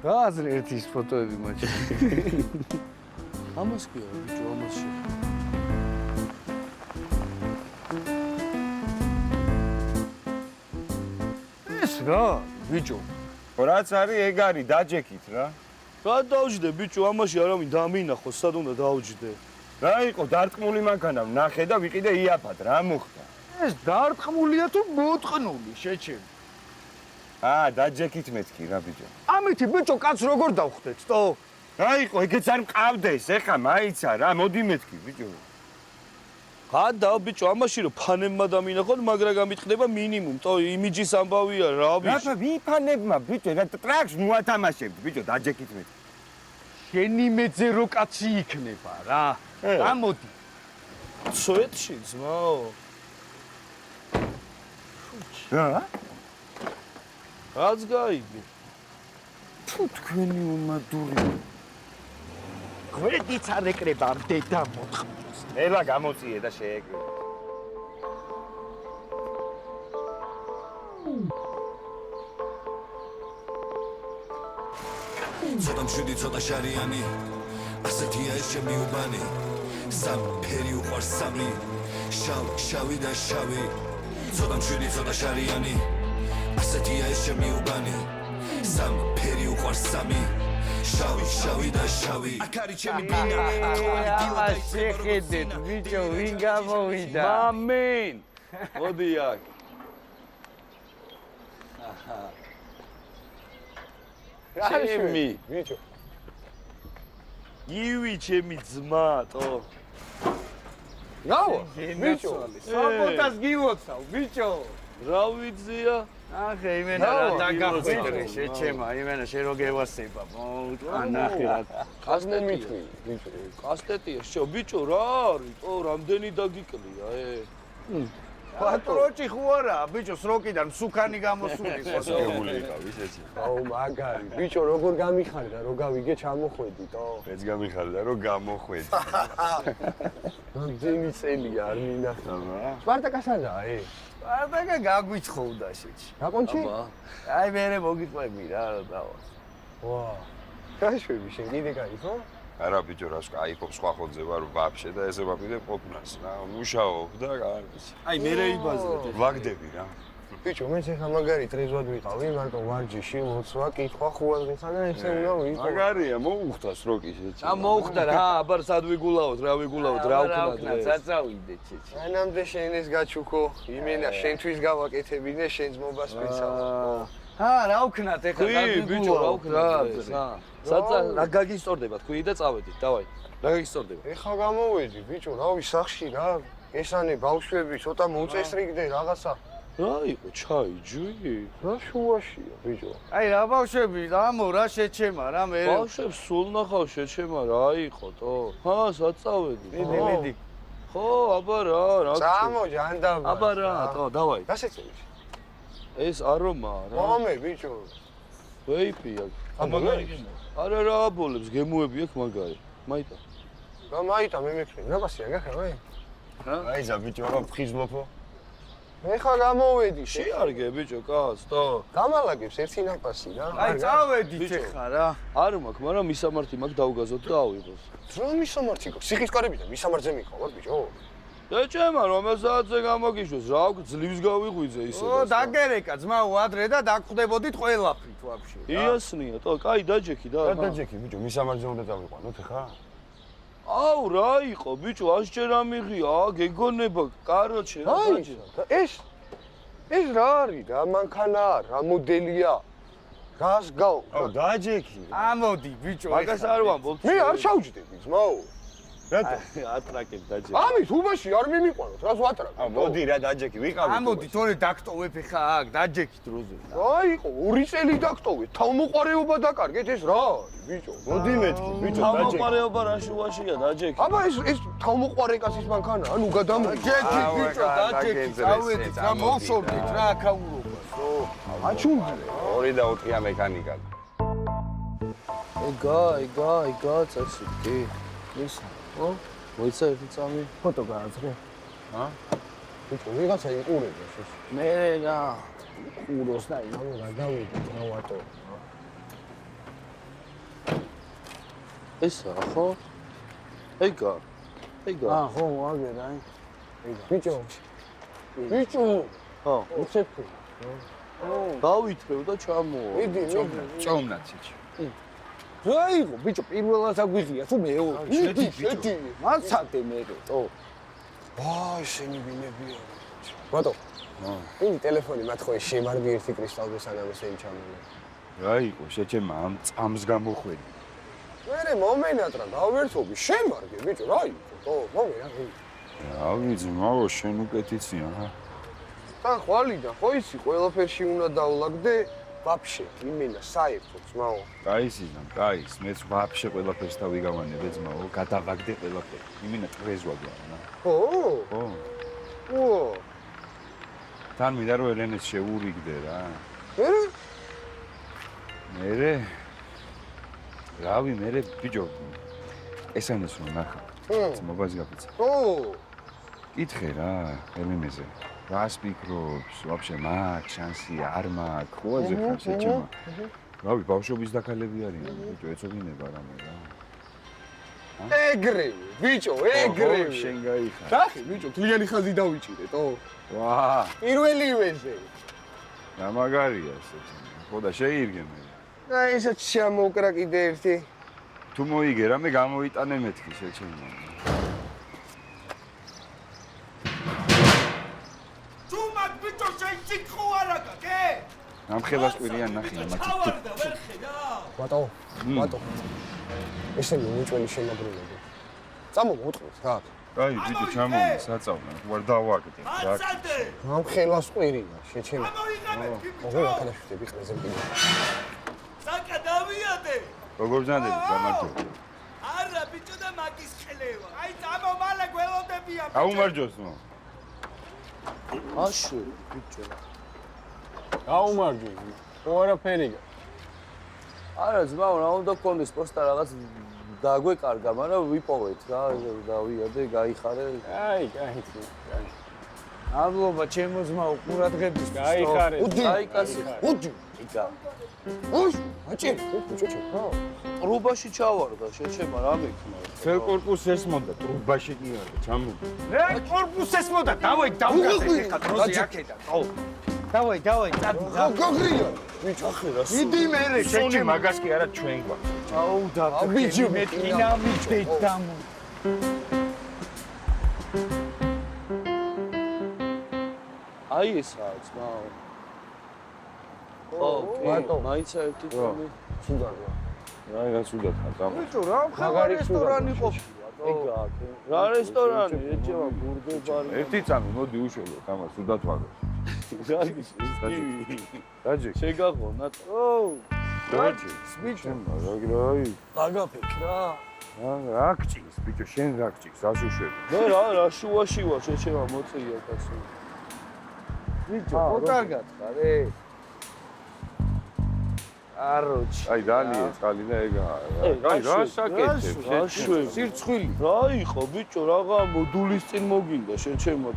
გააზრე ერთი ის ფოტოები მაჩი. ამას კი არა, ბიჭო, ამას შე. ეს რა, ბიჭო. რაც არის, ეგ არის, დაჯექით რა. რა დავჯდე, ბიჭო, ამაში არავინ დამინახოს, სად უნდა დავჯდე. რა იყო, დარტყმული მანქანა ვნახე და ვიყიდე იაფად, რა მოხდა? ეს დარტყმულია თუ მოტყნული, შეჩემ. დაჯექით მეთქი რა ბიჭო. ამითი ბიჭო, კაც როგორ დავხვდეთ, თო? რა იყო, ეგეც არ მყავდეს, ეხა მაიცა რა, მოდი მეთქი ბიჭო. გადა ბიჭო, ამაში რომ ფანებმა დამინახოთ, მაგრა გამიტყდება მინიმუმ, თო, იმიჯის ამბავია რა ბიჭო. რა ვიფანებმა ბიჭო, რა ტრაქს მოათამაშებთ ბიჭო, დაჯექით მეთქი. შენი მეძე რო კაცი იქნება რა. გამოდი. სვეტში ძმაო. რა? რაც გაიგე. თუ თქვენი უმადური. გვერდიც არ ეკრება დედა მოთხმოს. ელა გამოწიე და შეეკრიბე. ცოტა მშვიდი, ცოტა შარიანი ასეთია ეს ჩემი უბანი სამფერი უყვარს სამი შავი და შავი ცოტა მშვიდი ცოტა შარიანი ასეთია ეს ჩემი უბანი სამფერი უყვარს სამი შავი და შავი აქ არის ჩემი ბინა ათხოვანი დილა და შეხედეთ ბიჭო ვინ გამოვიდა მამინ მოდი აქ ჩემი ბიჭო ივი ჩემი ძმათო რავა ბიჭო საბოტას გილოცავ ბიჭო რა ვიცია ახე იმენა რა დაგახვიდრე შეჩემა იმენა შენ რო გევასება ანახე რა კასტეტი ბიჭო კასტეტია შო ბიჭო რა არის ო რამდენი დაგიკლია პატროჭი ხო არა ბიჭო სროკიდან მსუქანი გამოსული ხო გებული იყავის ესე აუ მაგარი ბიჭო როგორ გამიხარი და რო გავიგე ჩამოხვედიტო მეც გამიხარი და რო გამოხვედი რამდენი წელია არ მინახა სპარტაკასადაა სპარტაკა გაგვიცხოვდა შეჭი გაკონჩი აი მერე მოგიყვები რა დავა ვა გაიშვები შენ კიდე კაი ხო არა ბიჭო რას кайფობ სხვა ხოძე ვარ ვაფშე და ესე ვაპირებ ყოფნას რა მუშაობ და კარგის აი მერე იბაზრეთ ვაგდები რა ბიჭო მე შეხა მაგარი ტრეზვად ვიყავი მარტო ვარჯიში ლოცვა კითხვა ხუალდიხა და ესე უნდა ვიყო მაგარია მოუხდა სროკის ეცი მოუხდა რა აბარ სად ვიგულავთ რა ვიგულავთ რა ვქნათ საწავიდეთ შეჭი ანამდე შენ ეს გაჩუქო იმენა შენთვის გავაკეთებინე შენ ძმობას ვეცავ რა ვქნათ ეხლა ბიჭო რა ვქნათ საცა რა გაგისტორდება თქვი და წავედით დავაი რა გაგისტორდება ეხა გამოვედი ბიჭო რავი სახში რა ესანე ბავშვები ცოტა მოწესრიგდე რაღაცა რა იყო ჩაი ჯუი რა შუაშია ბიჭო აი რა ბავშვები რამო რა შეჩემა რა მე ბავშვებს სულ ნახავ შეჩემა რა იყო თო ჰა საწავედი მიდი ხო აბა რა წამო ჯანდაბა აბა რა თო დავაი გასეწევი ეს არომა რა მომე ბიჭო ვეიპი აქ არა რა აბოლებს გემუები აქ მაგარი მაიტა რა მაიტა მე მეკრე ნაბასია გახრავე აი ზა ბიჭო რა ფხიზლოფო მე ხა გამოვედი შეარგე ბიჭო კაცო გამალაგებს ერთი ნაპასი რა აი წავედით ეხა რა არ მაქვს მაგრამ მისამართი მაქვს დავგაზოთ და ავიღოს რა მისამართი გაქვს სიხის კარებიდან მისამართზე მიყავარ ბიჭო ეჭემა რომელსაც გამოგიშვეს რა ძლივს გავიღვიძე ისე ო დაგერეკა ძმაო ადრე და დაგხვდებოდით ყველაფრით ვაფშე იასნია თო კაი დაჯექი და დაჯექი ბიჭო მისამართზე უნდა დავიყვანოთ ხა აუ რა იყო ბიჭო ასჯერ ამიღია გეგონება კაროჩე რა დაჯერა ეს რა არის რა მანქანა რა მოდელია გას გაუ აუ დაჯექი ამოდი ბიჭო მაგას არ ვამბობ მე არ ჩავჯდები ძმაო რატო ატრაკებ დაჯექი ამის უბაში არ მიმიყვანოთ რას ვატრაკებ აუ მოდი რა დაჯექი ვიყავით ამოდი თორე დაგტოვებ ხა აქ დაჯექით დროზე რა იყო 2 წელი დაგტოვეთ თავმოყარეობა დაკარგეთ ეს რა არის ბიჭო მოდი მეთქი ბიჭო დაჯექი თავმოყარეობა რა შუაშია დაჯექი აბა ეს თავმოყარე კაცის მანქანა ანუ გადამოდი ჯექი ბიჭო დაჯექი წავედით რა მოვშორდით რა აქაურობას აჩუნდე 2 და 4-ია მექანიკა ეგა წასიკი ის ო მოიცა ერთი წამი ფოტო გააძღე ჰა ბიჭო ვიღაცა იყურება ეს მე რა ყუროს და იმან რა გავიდე დავატო ესა ხო ეგა ხო აგერა ბიჭო ხო უცეფი დავითრევ და ჩამოვა მიდი წოვნაც იჩი რა იყო ბიჭო პირველად აგვიღია თუ მეორე შედი მაცადე მე თო ვაი შენი ბინებია ბატო ინი ტელეფონი მათხოვე შემარდი ერთი კრისტალზე სანამ ესენი ჩამოვა რა იყო შეჩემა ამ წამს გამოხვედი მერე მომენატრა გავერთობი შემარგე ბიჭო რა იყო თო მომე რა რა ვიცი მაგო შენ უკეთიცია ხა თან ხვალიდან ხო ისი ყველაფერში უნდა დავლაგდე ვაფშე იმენა საერთოდ ძმაო კაისიდან კაის მეც ვაფშე ყველაფერს დავიგავანებე ძმაო გადავაგდე ყველაფერი იმენა ტრეზვაგა რა ხო ო თან მინდა რომ ელენეს შეურიგდე რა მერე რავი მერე ბიჭო ესენეს რომ ნახა ძმობას გაფიცა ო კითხე რა ელენეზე რას ფიქრობს ვაფშე მაგ შანსი არ მაგ ხოაზე ხარ შეჭემა რავი ბავშვობის დაქალები არიან ბიჭო ეცოდინება რამე რა ეგრევე, ბიჭო, ეგრევე. შენ გაიხარ. დახი, ბიჭო, თლიანი ხაზი დავიჭირეთო. ვა. პირველივეზე. რა მაგარია ესეც. ხო და შეირგე მე. აი ესეც შემოუკრა კიდე ერთი. თუ მოიგე რამე გამოიტანე მეთქი შეჩემო. თუ მაგ ბიჭო შენ ჭიქო არა გაკე? ამხელას კვირიან ნახე მათი. ბატო, ბატო. ესენი უჭველი შემაგრინები. წამო მოტყვის რა. აი ბიჭო ჩამოვიდა საწავლა. ვარ დავაგდე. ამხელას კვირია შეჩემო. ოღონდ ახალაშვილები ყრეზე მყიდა. საკა დავიადე. როგორ ძანდები გამარჯობა. არა ბიჭო და მაგის ხლევა. აი წამო მალე გველოდებია. აუმარჯოს ნო. აშო ბიჭო. აუმარჯო. ყველაფერი. არა ძმაო რა უნდა გქონდეს პოსტა რაღაც დაგვეკარგა, მაგრამ ვიპოვეთ რა, დავიადე, გაიხარე. აი, გაიცი. ამლობა ჩემო ძმაო ყურადღების გაიხარე. აი კაცი. უჯი. იკა. ოშ, აჭი, ბიჭო. ტრუბაში ჩავარდა, შეჩემა რა მექნა. ცელ კორპუსს ესმოდა, ტრუბაში კი არა, ჩამოვიდა. რა კორპუსს ესმოდა, დავაი დავგაზე ხა დროზე აქედან. ხო. დავაი, წადი. გოგრია. ბიჭო, ახლა რა. იდი მერე, შეჩე მაგას კი არა ჩვენ გვაქვს. აუ და ბიჭო, მეტინა მიჭდეთ დამო. აი ესაა ძმაო. ო, მაინც ერთი თომი. სუდარია. რა გასუდათ ხა. ბიჭო, რა ხარ რესტორანი ყოფილა. ეგა აქ. რა რესტორანი, ეჭემა ბურგერ-ბარი. ერთი წამი მოდი უშველოთ ამას სუდათ ვაგოს. გაჯი, შეგაღონა. ო, გაჯი, ბიჭო, აი. დაგაფიქ რა. რა გჭირს ბიჭო, შენ რა გჭირს, ასუშვები. მე რა შუაში ვარ, შეჩემა მოწია კაცო. ბიჭო, მოტარგად ხარე. აროჩი. აი დალიე წყალი და ეგა. აი რა საკეთებს? სირცხვილი. რა იყო ბიჭო, რაღა მოდულის წინ მოგინდა შეჩემა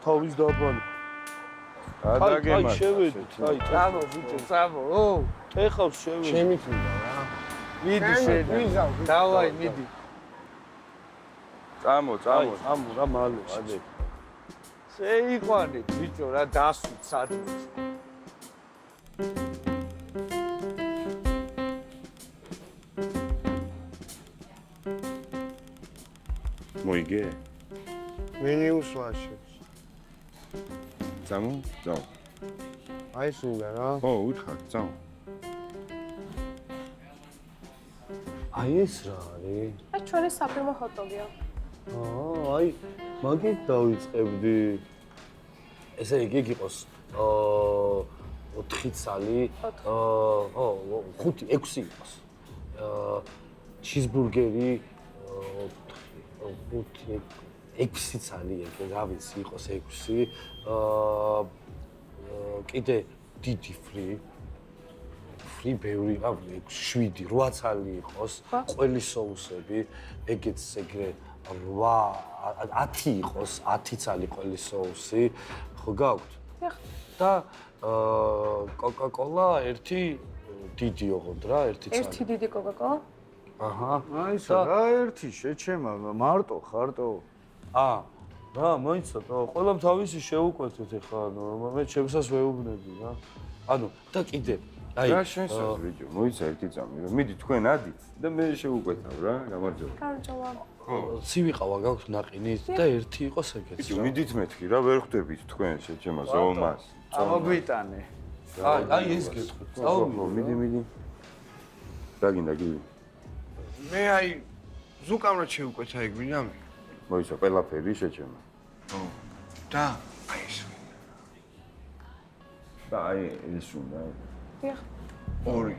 თავის დაბალი. აი შევედით, აი წამო ბიჭო, წამო. ო, ეხავს შევედით. შემიწვიდა რა. მიდი შენ. დავაი, მიდი. წამო. ამო რა მალე. ადე. შეიყვანეთ ბიჭო რა დასვით სადმე. მოიგე? მენიუს ვაშებს. წამო? აი სულა რა. ო, უთხარ, წამო. აი ეს რა არის? აი ჩვენი საფირმო ჰოტდოგია. აი მაგით დავიწყებდი. ესე იგი იყოს 4 ცალი, 5, 6 იყოს. ჩიზბურგერი 6 ცალი ეგ რა ვიცი იყოს 6. კიდე დიდი ფრი ბევრი რა 7, 8 ცალი იყოს, ყველი соуსები, ეგეც ეგრე 8, 10 იყოს, 10 ცალი ყველი соуსი, ხო გაქვთ? და კოკა-კოლა ერთი დიდი ოღონდ რა, ერთი ცალი. ერთი დიდი კოკა-კოლა? აჰა. აი რა ერთი შეჩემა მარტო ხარტო. რა მოიცადო, ყველამ თავისი შეუკვეთეთ ახლა, მე ჩემსას ვეუბნები რა. ანუ და კიდე აი რა შენსაც ბიჭო, მოიცა ერთი წამი, მიდი თქვენ ადით და მე შევუკვეთავ რა, გამარჯობა. გამარჯობა. ცივიყავა გაქვთ ნაყინით და ერთი იყოს ეგეც. ბიჭო, მიდით მეთქი რა, ვერ ხვდებით თქვენ შეჩემა ზომას. ამოგვიტანე. აი ეს გეტყვით. ხო, მიდი. რა გინდა გივი? მე აი ზუკამრად შევუკვეთა ეგ მინამი. მოიცა ყველაფერი შეჩემა. და აი ეს. და აი ეს უნდა. დიახ. 2.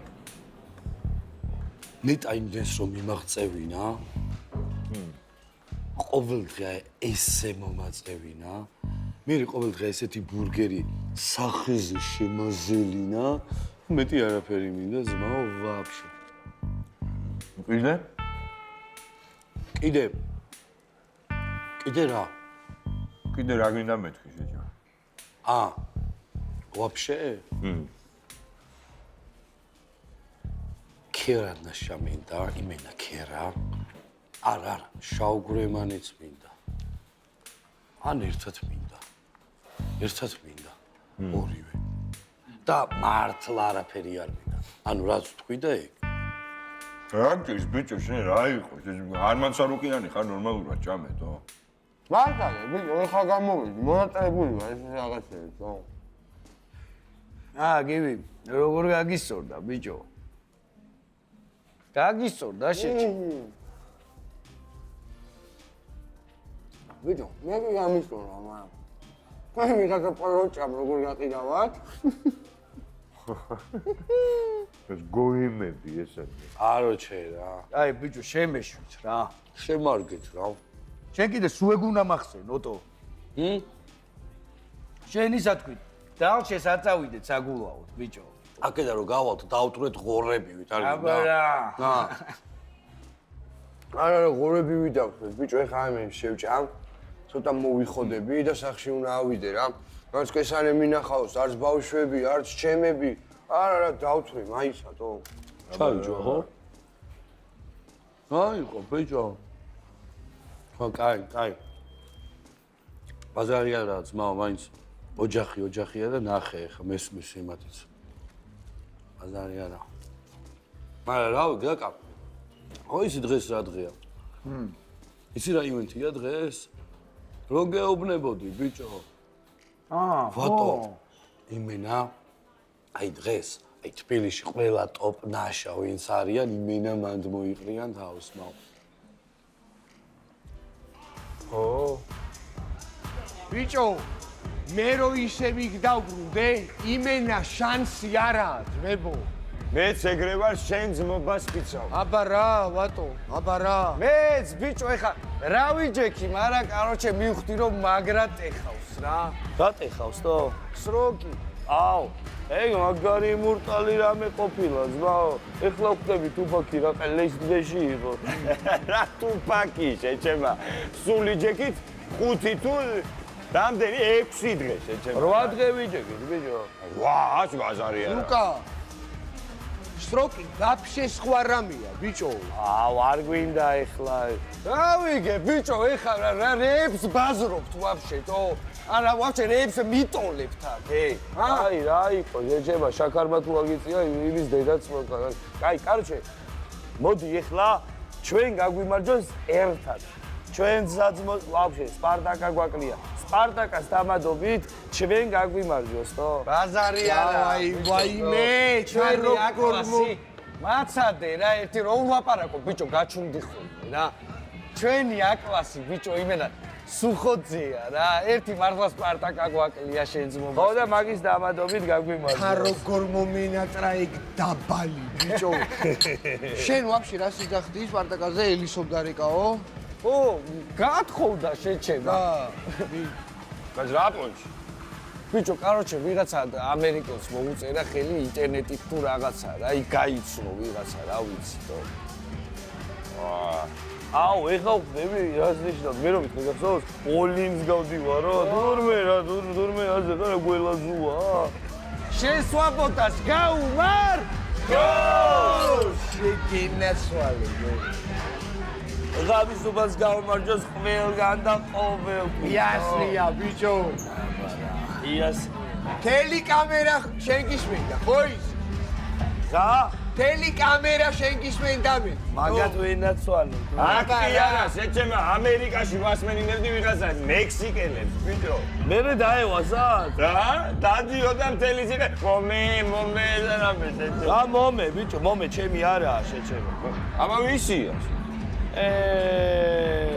ნეტა იმდენს რომ მიმაღწევინა. ყოველდღე ესე მომაწევინა. მე ყოველდღე ესეთი ბურგერი სახეზე შემაზელინა. მეტი არაფერი მინდა ზმაო ვაფშე. კიდე რა? კიდე რა გინდა მეთქი შეჩემა? ვაფშე? ქერა ნაშამინდა, იმენა ქერა. არა, შავგვრემანიც მინდა. ან ერთად მინდა. ორივე. და მართლა არაფერი არ მინდა. ანუ რაც თქვი და ეგ. რაკის ბიჭო შენ რა იყო? არ მანსარუკიანი ხარ ნორმალურად ჭამეთო? მართალია, ბიჭო, ეხა გამოვიდი, მონაწილეებული ვარ ეს რაღაცები, ხო? გივი, როგორ გაგისწორდა, ბიჭო? გაგისწორდა შეჭი. ბიჭო, მე კი გამისწორა, მაგრამ თქვენ მიღაცა პოროჭამ როგორ გაყიდავთ? ეს გოიმები ესენი. აროჩე რა. აი, ბიჭო, შემეშვით რა. შემარგეთ რა. შენ კიდე სულ ეგ უნდა მახსენოტო. შენ ისა თქვი, დალჩეს არ წავიდეთ საგულაოდ, ბიჭო. აკედა რომ გავალთ, დავტვრეთ ღორებივით, არის და. არა, ღორები ვიდავთ, ბიჭო, ეხა მე შევჭამ. ცოტა მოვიხოდები და სახში უნდა ავიდე რა. რაც კესანე მინახავს, არც ბავშვები, არც ჩემები. არა, დავთვრე, მაისათო. ჩაიჯო, ხო? აიყო, ბიჭო. ხო, კაი. ბაზარია რა, ძმაო, მაინც ოჯახია და ნახე ხა მესმის იმათიც. ბაზარია რა. მაგრამ რავი, გაკა. ხო ისი დღეს რა დღეა? ისი რა ივენთია დღეს? რო გეუბნებოდი, ბიჭო. ვატო. იმენა აი დღეს, აი თბილისში ყველა ტოპ ნაშა ვინც არიან, იმენა მანდ მოიყრიან თავს, მაო. ბიჭო, მე რო ისე მიგდავბრუნდე, იმენა შანსი არაა, ძმებო. მეც ეგრე ვარ შენ ძმობას ვიცავ. აბა რა, ვატო, აბა რა. მეც ბიჭო ეხა რა ვიჯექი, მაგრამ კაროჩე მივხვდი რომ მაგრა ტეხავს რა. რა ტეხავს თო? სროკი. აუ, ეგ მაგარი მურტალი რამე ყოფილა, ძმაო. ეხლა ვხვდები თუფაკი რა ყელეს დღეში იყო. რა თუფაკი შეჩემა. სული ჯექით 5 თუ რამდენი 6 დღე შეჩემა. 8 დღე ვიჯექით, ბიჭო. ვა, ბაზარია რა. ლუკა. სროკი ვაფშე სხვა რამეა, ბიჭო. აუ, არ გვინდა ეხლა. რა ვიგე, ბიჭო, ეხლა რა რეებს ბაზრობთ ვაფშე, თო? არა, ვაფშე რეებს მიტოლებთ აქ, აი, რა იყო, შეჭება, შაქარმა თუ აგიწია, იმის დედაც მოყვა. კაი, კარჩე. მოდი ეხლა ჩვენ გაგვიმარჯოს ერთად. ჩვენ საძმო ვაფშე სპარტაკა გვაკლია. სპარტაკას დამადობით ჩვენ გაგვიმარჯოს, თო? ბაზარია რა, ვაიმე, ჩვენ როგორ მაცადე რა, ერთი რომ ვაპარაკო, ბიჭო, გაჩუმდი ხოლმე რა. ჩვენი აკლასი, ბიჭო, იმენა სუხოძეა რა, ერთი მართლა სპარტაკა გვაკლია შენძმობა. ხო და მაგის დამადობით გაგვიმარჯოს. თა როგორ მომენატრა ეგ დაბალი, ბიჭო. შენ ვაფშე რა სიძახდი სპარტაკაზე ელისობდარეკაო? ო, გათხოვდა შეჩება. բայց რატონში? ბიჭო, კაროჩე, ვიღაცა ამერიკელს მოუწერა ხელი ინტერნეტით თუ რაღაცა რა, აი გაიცნო ვიღაცა, რა ვიცი თო. აუ, ეხლა ვხდები რას ნიშნავს, მე რომ მიგახსოვს, ოლიმს გავდივარო, თურმე ასე რა გველაზუა. შენ სვაბოტას გაუმარ? შეგინასვალე. ღამისობას გაუმარჯოს ყველგან და ყოველთვის. იასრია, ბიჭო. იას. თელი კამერა შენ გისმენდა, ხო ის? რა? თელი კამერა შენ გისმენდა მე. მაგათ ვინაცვალე. აკი არა, შეჩემა ამერიკაში ვასმენინებდი ვიღაცა მექსიკელებს, ბიჭო. მერე დაევასად? რა? დადიოდა მთელი ციხე. მომე ზარამე შეჩემა. რა მომე, ბიჭო, მომე ჩემი არაა შეჩემა. აბა ვისია?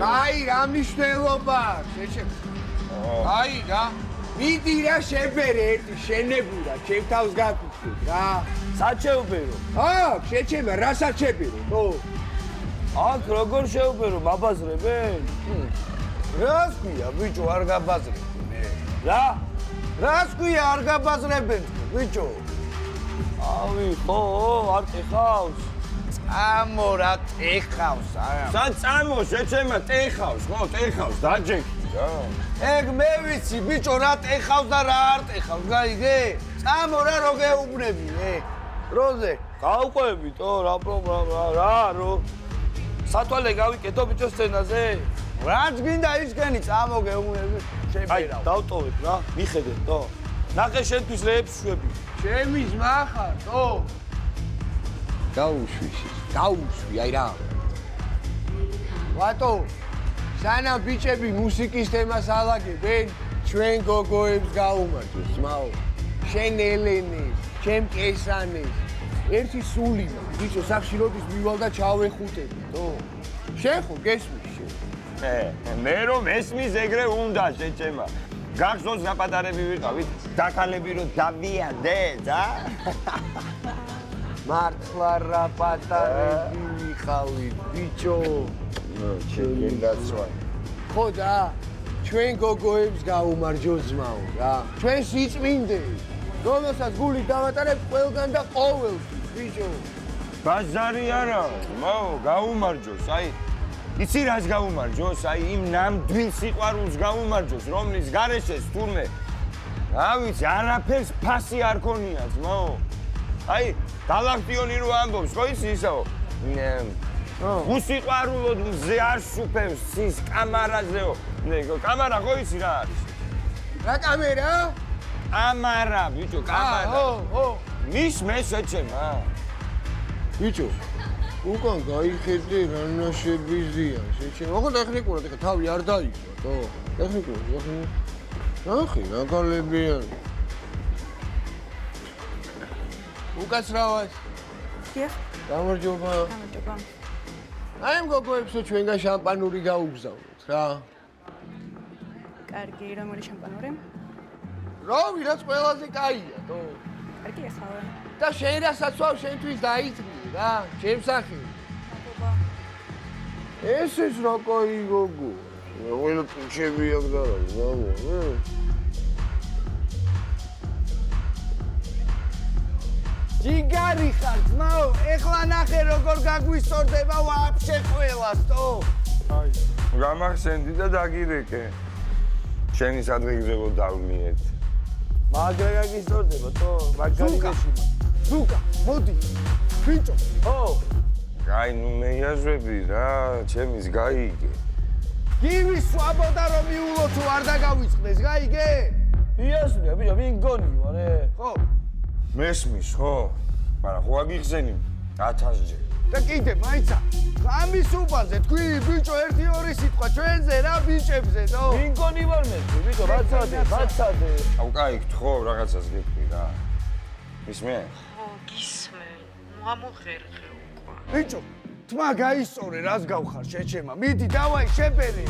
აი, რა მნიშვნელობა, შეჩემა. აი რა. მიდი რა შებერე ერთი შენებურა, ჩემ თავს გაკუთვნი რა. საჩეუბერო. აქ შეჩემა, რა საჩებერო, თო? აქ როგორ შეუბერო, მაბაზრებენ? რას ქვია, ბიჭო, არ გაბაზრებენ მე. რა? რას ქვია, არ გაბაზრებენ, ბიჭო? ავი, ხო, არ ტეხავს. წამო რა ტეხავს, არა. საწამო შეჩემა ტეხავს, ხო, ტეხავს, დაჯექი რა. ეგ მე ვიცი, ბიჭო, რა ტეხავს და რა არ ტეხავს, გაიგე? წამო რა რო გეუბნები, როზე? გავყვებით, რა პრობლემა, რა რო? სათვალე გავიკეთო ბიჭო სცენაზე? რაც გინდა ისგენი წამოგეუნები. აი, დავტოვებ რა, მიხედეთო. ნახე შენთვის რეებს შვები. ჩემი ძმა ხარ, თო? დაუშვი, აი რა. ვატო, სანამ ბიჭები მუსიკის თემას ალაგებენ, ჩვენ გოგოებს გაუმარჯოს, ძმაო. შენ ელენეს, ჩემ კესანეს. ერთი სული მაქვს, ბიჭო, სახში როდის მივალ და ჩავეხუტები, თო? შენ ხო გესმის შენ? მე რომ ესმის ეგრე უნდა შეჭემა. გახსოვს გაპატარები ვიყავით, დაქალები რომ დავიანდეთ, მართლა რა პატარები ვიყავით, ბიჭო. ჩემი დაცვა. ხო და ჩვენ გოგოებს გაუმარჯოს ძმაო რა. ჩვენ სიწმინდეებს, რომელსაც გული დავატარებ ყველგან და ყოველთვის, ბიჭო. ბაზარი არა, მაო, გაუმარჯოს, აი. იცი რას გაუმარჯოს? აი იმ ნამდვილ სიყვარულს გაუმარჯოს, რომლის გარეშეც თურმე რა ვიცი, არაფერს ფასი არ ქონია, ძმაო. აი, გალაქტიონი რო ამბობს, ხო იცი ისაო? უსიყვარულოდ მზე არ სუფევს ის კამარაზეო. კამარა ხო იცი რა არის? რა კამერა? კამარა, ბიჭო, კამარა. ხო. მის მე შეჭემა. ბიჭო, უკან გაიხედე რა ნაშებიზია, შეჭემა. ხო ტექნიკურად ეხა თავი არ დაიგო, თო? ტექნიკურად, ნახე, რა გალებიანი. უკაცრავად. დიახ. გამარჯობა. გამარჯობა. აი მგოგოებსო ჩვენგან შამპანური გაუგზავნოთ რა. კარგი, რომელი შამპანური? რო ვიღაც ყველაზე კაია, თო. კარგი ახლა. და შენ რასაც ვარ შენთვის დაიწვი რა, ჩემსახი. მადლობა. ესეც რა კაი გოგო. ყველა ტუჩები აქ და რა, ჯიგარი ხარ, ძმაო, ეხლა ნახე როგორ გაგვისწორდება ვაფშე ყველას, თო? აი, გამახსენდი და დაგირეკე. შენი სადღეგრძელო დავმიეთ. მაგრა გაგისწორდება, თო? მაგარი გეშინა. ზუკა, მოდი. ბიჭო, ო. აი, ნუ მეიაზრები რა, ჩემის გაიგე. გივის სვაბოდა რომ მიულო თუ არ დაგავიწყდეს, გაიგე? იასნია, ბიჭო, ვინ გონი ვარე? ხო. მესმის, ხო? მაგრამ ხო აგიხსენი 1000-ჯერ. და კიდე მაიცა, ამის უბანზე თქვი, ბიჭო, 1-2 სიტყვა ჩვენზე რა ბიჭებზე, თო? ვინ გონი ვარ მე, ბიჭო, ბაცადე. აუ, კაი, ხო, რაღაცას გეტყვი რა. ისმე? ხო, გისმენ. ამოხერხე უკვე. ბიჭო, თმა გაისწორე, რას გავხარ შეჩემა. მიდი, დავაი, შეფერე.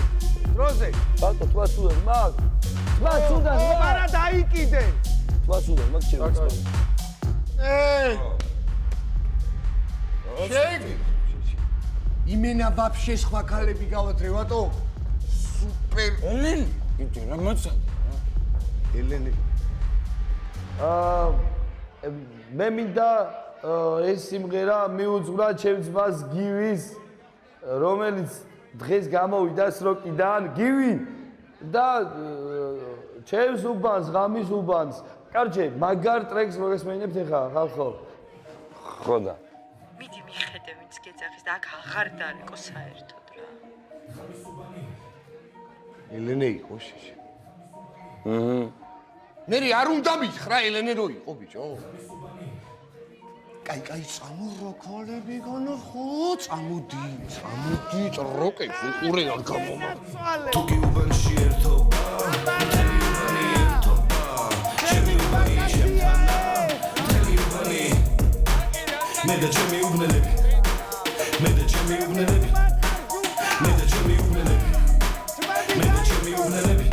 დროზე. ბატო, თმა სულან მაგ. თმა სულან მაგ. არა დაიკიდე. თმა სულან მაგ ჩემს. შეგი. იმენა ვაფშე სხვა ქალები გავადრე, ვატო? სუპერ. ელენი, იტი რა მოცადე რა. ელენი. მე მინდა ეს სიმღერა მიუძღვრა ჩემს ძმას გივის, რომელიც დღეს გამოვიდა სროკიდან, გივი და ჩემს უბანს, ღამის უბანს. კარჯე, მაგარ ტრეკს მოგესმენებთ ეხლა, ხალხო? ხო და. მიდი მიხედე ვინც გეძახის და აქ აღარ დარეკო საერთოდ რა. ელენე იყო შეშე. მე არ უნდა მითხრა ელენე რო იყო ბიჭო. კაი, წამო ქალები განახო, წამოდი, ტროკებს უყურე არ გამომავალ. თუ კი უბანში ერთობა, მთელი უბანი ერთობა. ჩემი უბანი შემთანა, მთელი უბანი. მე და ჩემი უბნელები, მე და ჩემი უბნელები, მე და ჩემი უბნელები, მე და ჩემი უბნელები.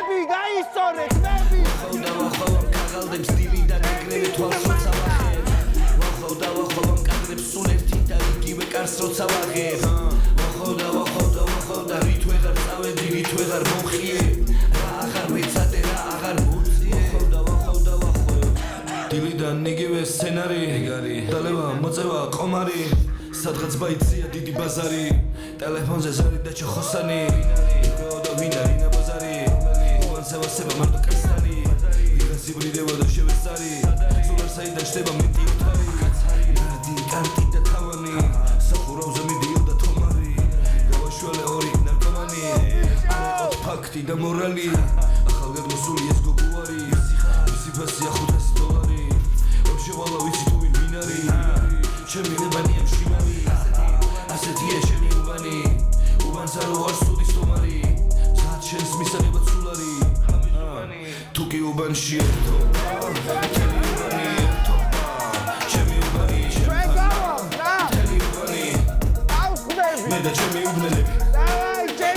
მე გაისწორე, მე. ხოდა ვახავ კაღალდებს დილიდან ეგრევე თვალს როცა ვახებ. ვახავდა კადრებს სულ ერთი და იგივე კარს როცა ვაღებ. ვახავდა რით ვეღარ წავედი, რით ვეღარ მომხიე. რა აღარ ვეცადე, რა აღარ მოვწიე. ვახავდა დილიდან იგივე სცენარი, დალევა, მოწევა, ყომარი. სადღაც ბაიცია დიდი ბაზარი, ტელეფონზე ზარი და ჩოხოსანი. იქვეოდა ვინა რინა ბაზარი, უბანსა ვასება მარტო კასტანი. ვიღაც იბრიდება და შევესწარი, სულ არ საიდან შდება მეტი ოთარი. რადი, კარტი და თავანი, სახურავზე მიდიოდა თომა. ფაქტი და მორალი ახალგაზრდული ეს გოგო არის მისი ფასია $500 შევალა ვიცი თუ ვინ არის ჩემი ლებანია მშვიდობი ასეთია ჩემი უბანი უბანს არ ვარ სუდის თომარი სად შენს მისაღებად სულ არის თუ კი უბანში ერთო ჩემი უბანი ერთო ჩემი უბანი ჩემი უბანი მე და ჩემი უბნელები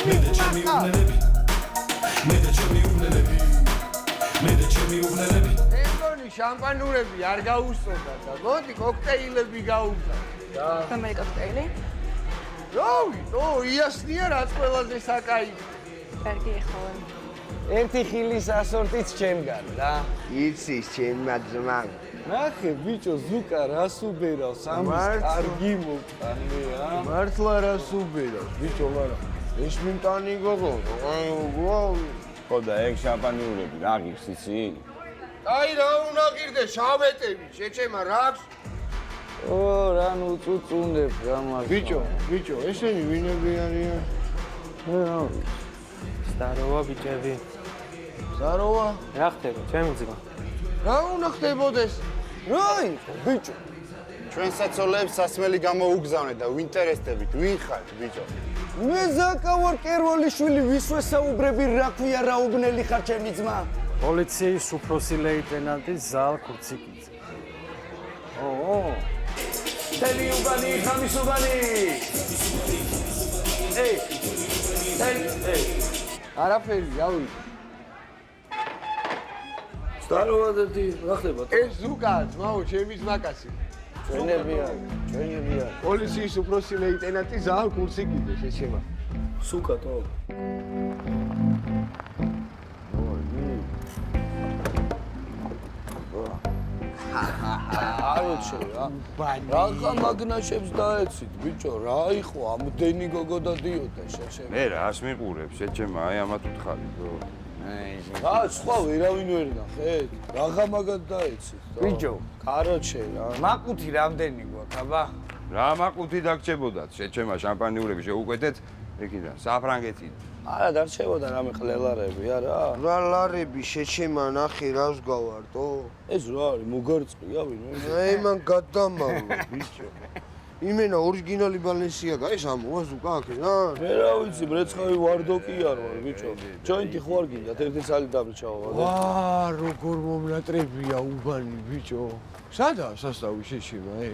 მე და ჩემი უბნელები მე და ჩემი უბნელები მე და ჩემი უბნელები შამპანურები არ გაუსწორდა და მოდი კოქტეილები გაუგზავნა. რომელი კოქტეილი? რავი, იასნია რაც ყველაზე საკაიფო. კარგი ეხლა. ერთი ხილის ასორტიც ჩემგან რა. იცის ჩემმა ძმა. ნახე ბიჭო ზუკა რას უბერავს ამის კარგი მოვტანე რა. მართლა რას უბერავს ბიჭო მაგრამ ეს მიმტანი გოგო. ხო და ეგ შამპანიურები რა ღირს იცი? აი რა უნდა გირდე შავეტები შეჩემა რაკს რა ნუ წუწუნებ რა მაგ ბიჭო ესენი ვინები არიან ზაროვა ბიჭები ზაროვა რა ხდება ჩემი ძმა რა უნდა ხდებოდეს რაი ბიჭო ჩვენ საცოლეებს სასმელი გამოუგზავნეთ და ვინტერესდებით ვინ ხართ ბიჭო მე ზაკა ვარ კერვალიშვილი ვისვე საუბრები რა ქვია რა უბნელი ხარ ჩემი ძმა პოლიციის უფროსი ლეიტენანტი ზალ ქურციკიძე. თელი უბანი, ხამის უბანი. არაფერი, რავი. სტაროვადეთი, რა ხდება? ეს ზუკა, ძმაო, ჩემი ძმაკაცი. ჩვენებია. პოლიციის უფროსი ლეიტენანტი ზალ ქურციკიძე შეჩემა. სუკა თო. აროჩე რა. რა მაგნაშებს დაეცით ბიჭო, რა იყო ამდენი გოგო დადიოდა შეჩემა. მე რას მიყურებ შეჩემა, აი ამათ უთხარი ბრო. რა სხვა ვერავინ ვერ ნახეთ? რაღა მაგად დაეცით. ბიჭო, კაროჩე რა. მაკუთი რამდენი გვაქვს, აბა? რა მაკუთი დაგჭებოდათ შეჩემა შამპანიურები შეუკვეთეთ ეკიდან საფრანგეთიდან. არა დარჩებოდა რამე ყლელარები არა? რა ლარები შეჩემა ნახე რას გავარდო? ეს რა არის მოგარწყია ვინმე? აი მან გადამავლა ბიჭო. იმენა ორიგინალი ბალენსიაგა ეს ამოვა ზუკა აქ რა? მე რა ვიცი ბრეცხავი ვარდოკი არ ვარ ბიჭო. ჯოინტი ხო არ გინდათ ერთი ცალი დამრჩავა. ვაა როგორ მომნატრებია უბანი ბიჭო. სადაა სასტავი შეჩემა ე?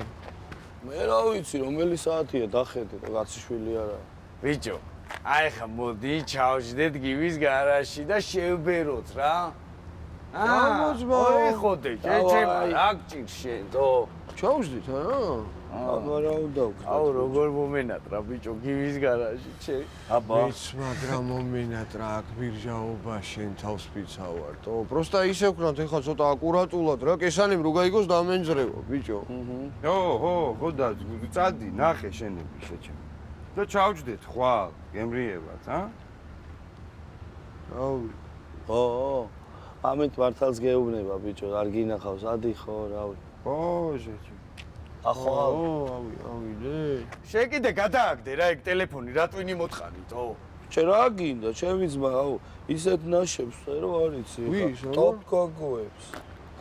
მე რა ვიცი რომელი საათია დახედე და კაციშვილი არა. ბიჭო აი ხა მოდი ჩავჯდეთ გივის გარაჟში და შევბეროთ რა. გამოძმა. ოი ხოდე შეჩემა რა გჭირ შენ თო. ჩავჯდით არა? აბა რა უნდა ვქნა? აუ როგორ მომენატრა ბიჭო გივის გარაჟში ჩე. აბა მეც მაგრამ მომენატრა აქ ბირჟაობა შენ თავს ფიცავართო. პროსტა ისე ვქნათ ეხლა ცოტა აკურატულად რა კესანემ რო გაიგოს დამენძრევა ბიჭო. ხო და წადი ნახე შენები შეჩემა. და ჩავჯდეთ ხვალ გემრიებად, რავი. ამით მართალს გეუბნება ბიჭო, არ გინახავს, ადი ხო, რავი. ხო, შეჩემა. ავიდე. შენ კიდე გადააგდე რა ეგ ტელეფონი, რა ტვინი მოთხანითო? შენ რა გინდა, ჩემი ძმა, აუ, ისეთ ნაშებს წერო არ იცი. ვის, ტოპ გოგოებს.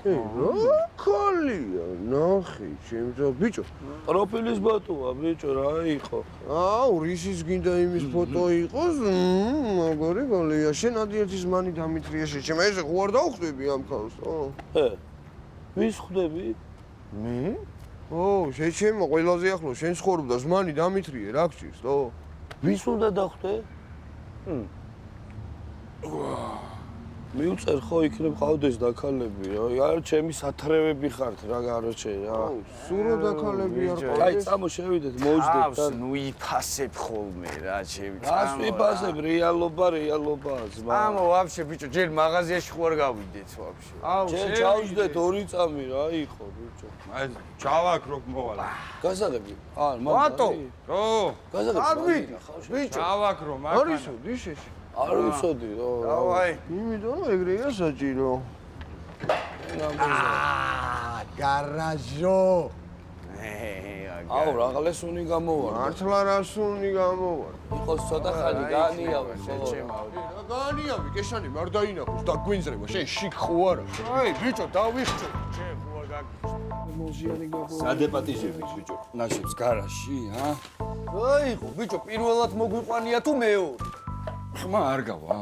რა ქალია, ნახე, ჩემო ბიჭო. პროფილის ბატოა ბიჭო, რა იყო? აუ, რისის გინდა იმის ფოტო იყოს? მაგარი გოლია. შენ ადიერთის მანი დამიტრია შეჩემა, ესე ხო არ დავხვდები ამ ქალს, ვის ხვდები? მე? შეჩემა ყველაზე ახლო შენ ცხოვრობდა ზმანი დამიტრიე, რა გჭირს, ვის უნდა დახვდე? მიუწერ ხო იქნებ ყავდეს დაქალები რა. არ ჩემი სათრევები ხართ რა გაროჩე რა. სურო დაქალები არ ყავდეს. აი წამო შევიდეთ მოვჯდეთ და ნუ იფასებ ხოლმე რა ჩემი. რას ვიფასებ რეალობა ზმა. ამო ვაფშე ბიჭო ჯერ მაღაზიაში ხო არ გავიდეთ ვაფშე. შენ ჩავჯდეთ 2 წამი რა იყო ბიჭო. აი ჩავაქრობ მოვალ. გასაგები? მარტო. გასაგები? ბიჭო. ჩავაქრო მაგ. არისო დიშეში. არ ვიცოდი რა. დავაი. იმიტომ რომ ეგრეა საჭირო. გარაჟო. აუ რაღა სუნი გამოვარ. მართლა რა სუნი გამოვარ. იყოს ცოტა ხანი გაანიავე ხო? რა გაანიავე, კეშანი არ დაინახოს და გვინძრება, შენ შიქ ხო არა? აი, ბიჭო, დავიხჭო. შენ ხო არ გაგიჭო. მოზიანი გაგო. სადეპატიჟები ბიჭო, ნაშებს გარაში, აი ხო, ბიჭო, პირველად მოგვიყვანია თუ მეორე? ხმა არ გავა.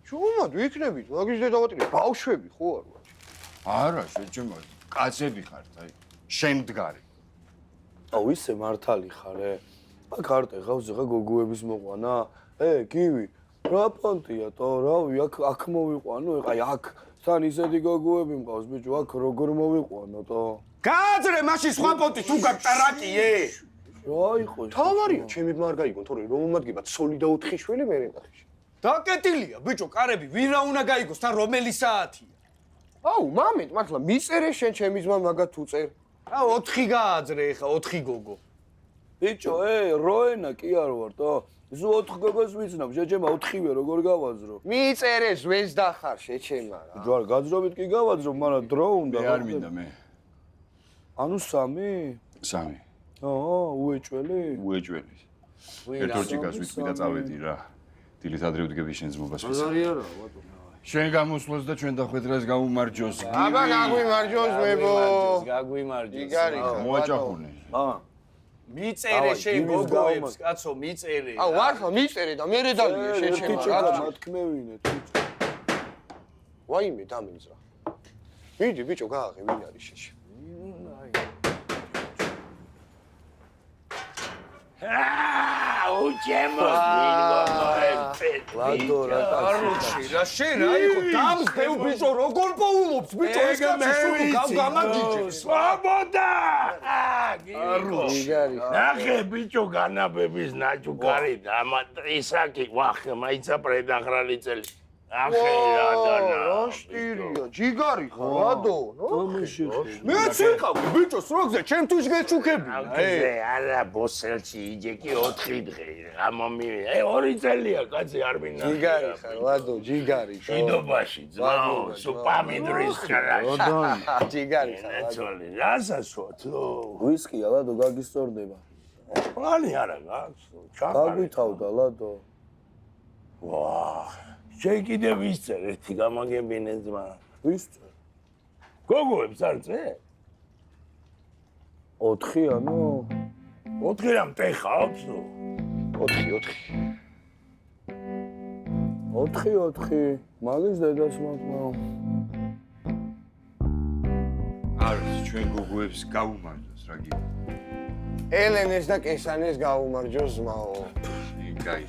შუმად ვიქნებით, მაგის დედავატირი ბავშვები ხო არ ვარ? არა, შეჭემა, კაცები ხართ, აი, შემდგარი. აუ ისე მართალი ხარ, აქ არტე ხავს ხა გოგოების მოყვანა? გივი, რა პონტია თო, რავი, აქ მოვიყვანო, აი აქ თან ისეთი გოგოები მყავს, ბიჭო, აქ როგორ მოვიყვანო თო? გააძრე მაშინ სხვა პონტი თუ გაკტარაკიე. რა იყო? თავარია, ჩემი არ გაიგონ, თორე რომ მომადგება ცოლი და 4 შვილი მე ნახიში. დაკეტილია, ბიჭო, კარები, ვირა უნდა გაიგოს, თან რომელი საათია? აუ, მამეთ, მართლა მიწერე შენ ჩემი ძმა მაგათ უწერ. აუ 4 გააძრე ხა 4 გოგო. ბიჭო, როენა კი არ ვარ თო. ზუ 4 გოგოს ვიცნობ, შეჭემა 4-ვე როგორ გავაძრო? მიწერე ზვენს დახარ შეჭემა რა. ბიჭო, არ გაძრობით კი გავაძრო, მაგრამ დრო უნდა. მე არ მინდა მე. ანუ 3? 3. უეჭველი? უეჭველი. ერთ-ერთი გასვით და წავედი რა. დილით ადრე ვდგები შენ ძმობას. ბაზარი არა, ბატონო. შენ გამოსვლას და ჩვენ დახვედრას გამომარჯოს. აბა გაგვიმარჯოს მებო. გაგვიმარჯოს. იგარი ხარ. მოაჭახუნე. მიწერე შენ გოგოებს, კაცო, მიწერე. აუ, ვარხა მიწერე და მე რედალია შეჩემა. მათქმევინე. ვაიმე დამინძრა. მიდი ბიჭო, გააღე, ვინ არის შეჩე. უჩემო მიგოnoebte. ლადო რა კაროჩი, რა შენ რა იყო დამსდევ ბიჭო, როგორ პოულობს ბიჭო ეს კაცი სულ გამაგიჯებს. სვაბოდა! იგარი. ნახე ბიჭო განაბების ნაჭუკარი და ისაკი ვახე მაიცა პრედახრალი წელი. ახე რა რა შტირია, ჯიგარი ხარ, რადო? მეც ვიყავ ბიჭო, სროგზე ჩემთვის გეჩუქებია. არა, ბოსელში იჯეკი 4 დღე. ამომივიდა. 2 წელია კაცი არ მინდა. ჯიგარი ხარ, რადო, ჯიგარი. შიდობაში ძმაო, სუპამიდრის ხარაში. ჯიგარი ხარ. ნაცოლი, რასაშო თუ? ვისკია ლადო გაგისწორდება. პლანი არა გაქვს. გაგვითავდა ლადო. ვაა. შენ კიდე ვისწერ ერთი გამაგებინე ძმა. ვისწერ? გოგოებს არ წე? 4 ანუ 4 რამ ტეხავს თუ? 4. მაგის დედას მოკმაო. არის ჩვენ გოგოებს გაუმარჯოს რა გიო. ელენეს და კესანეს გაუმარჯოს ძმაო. იგაი.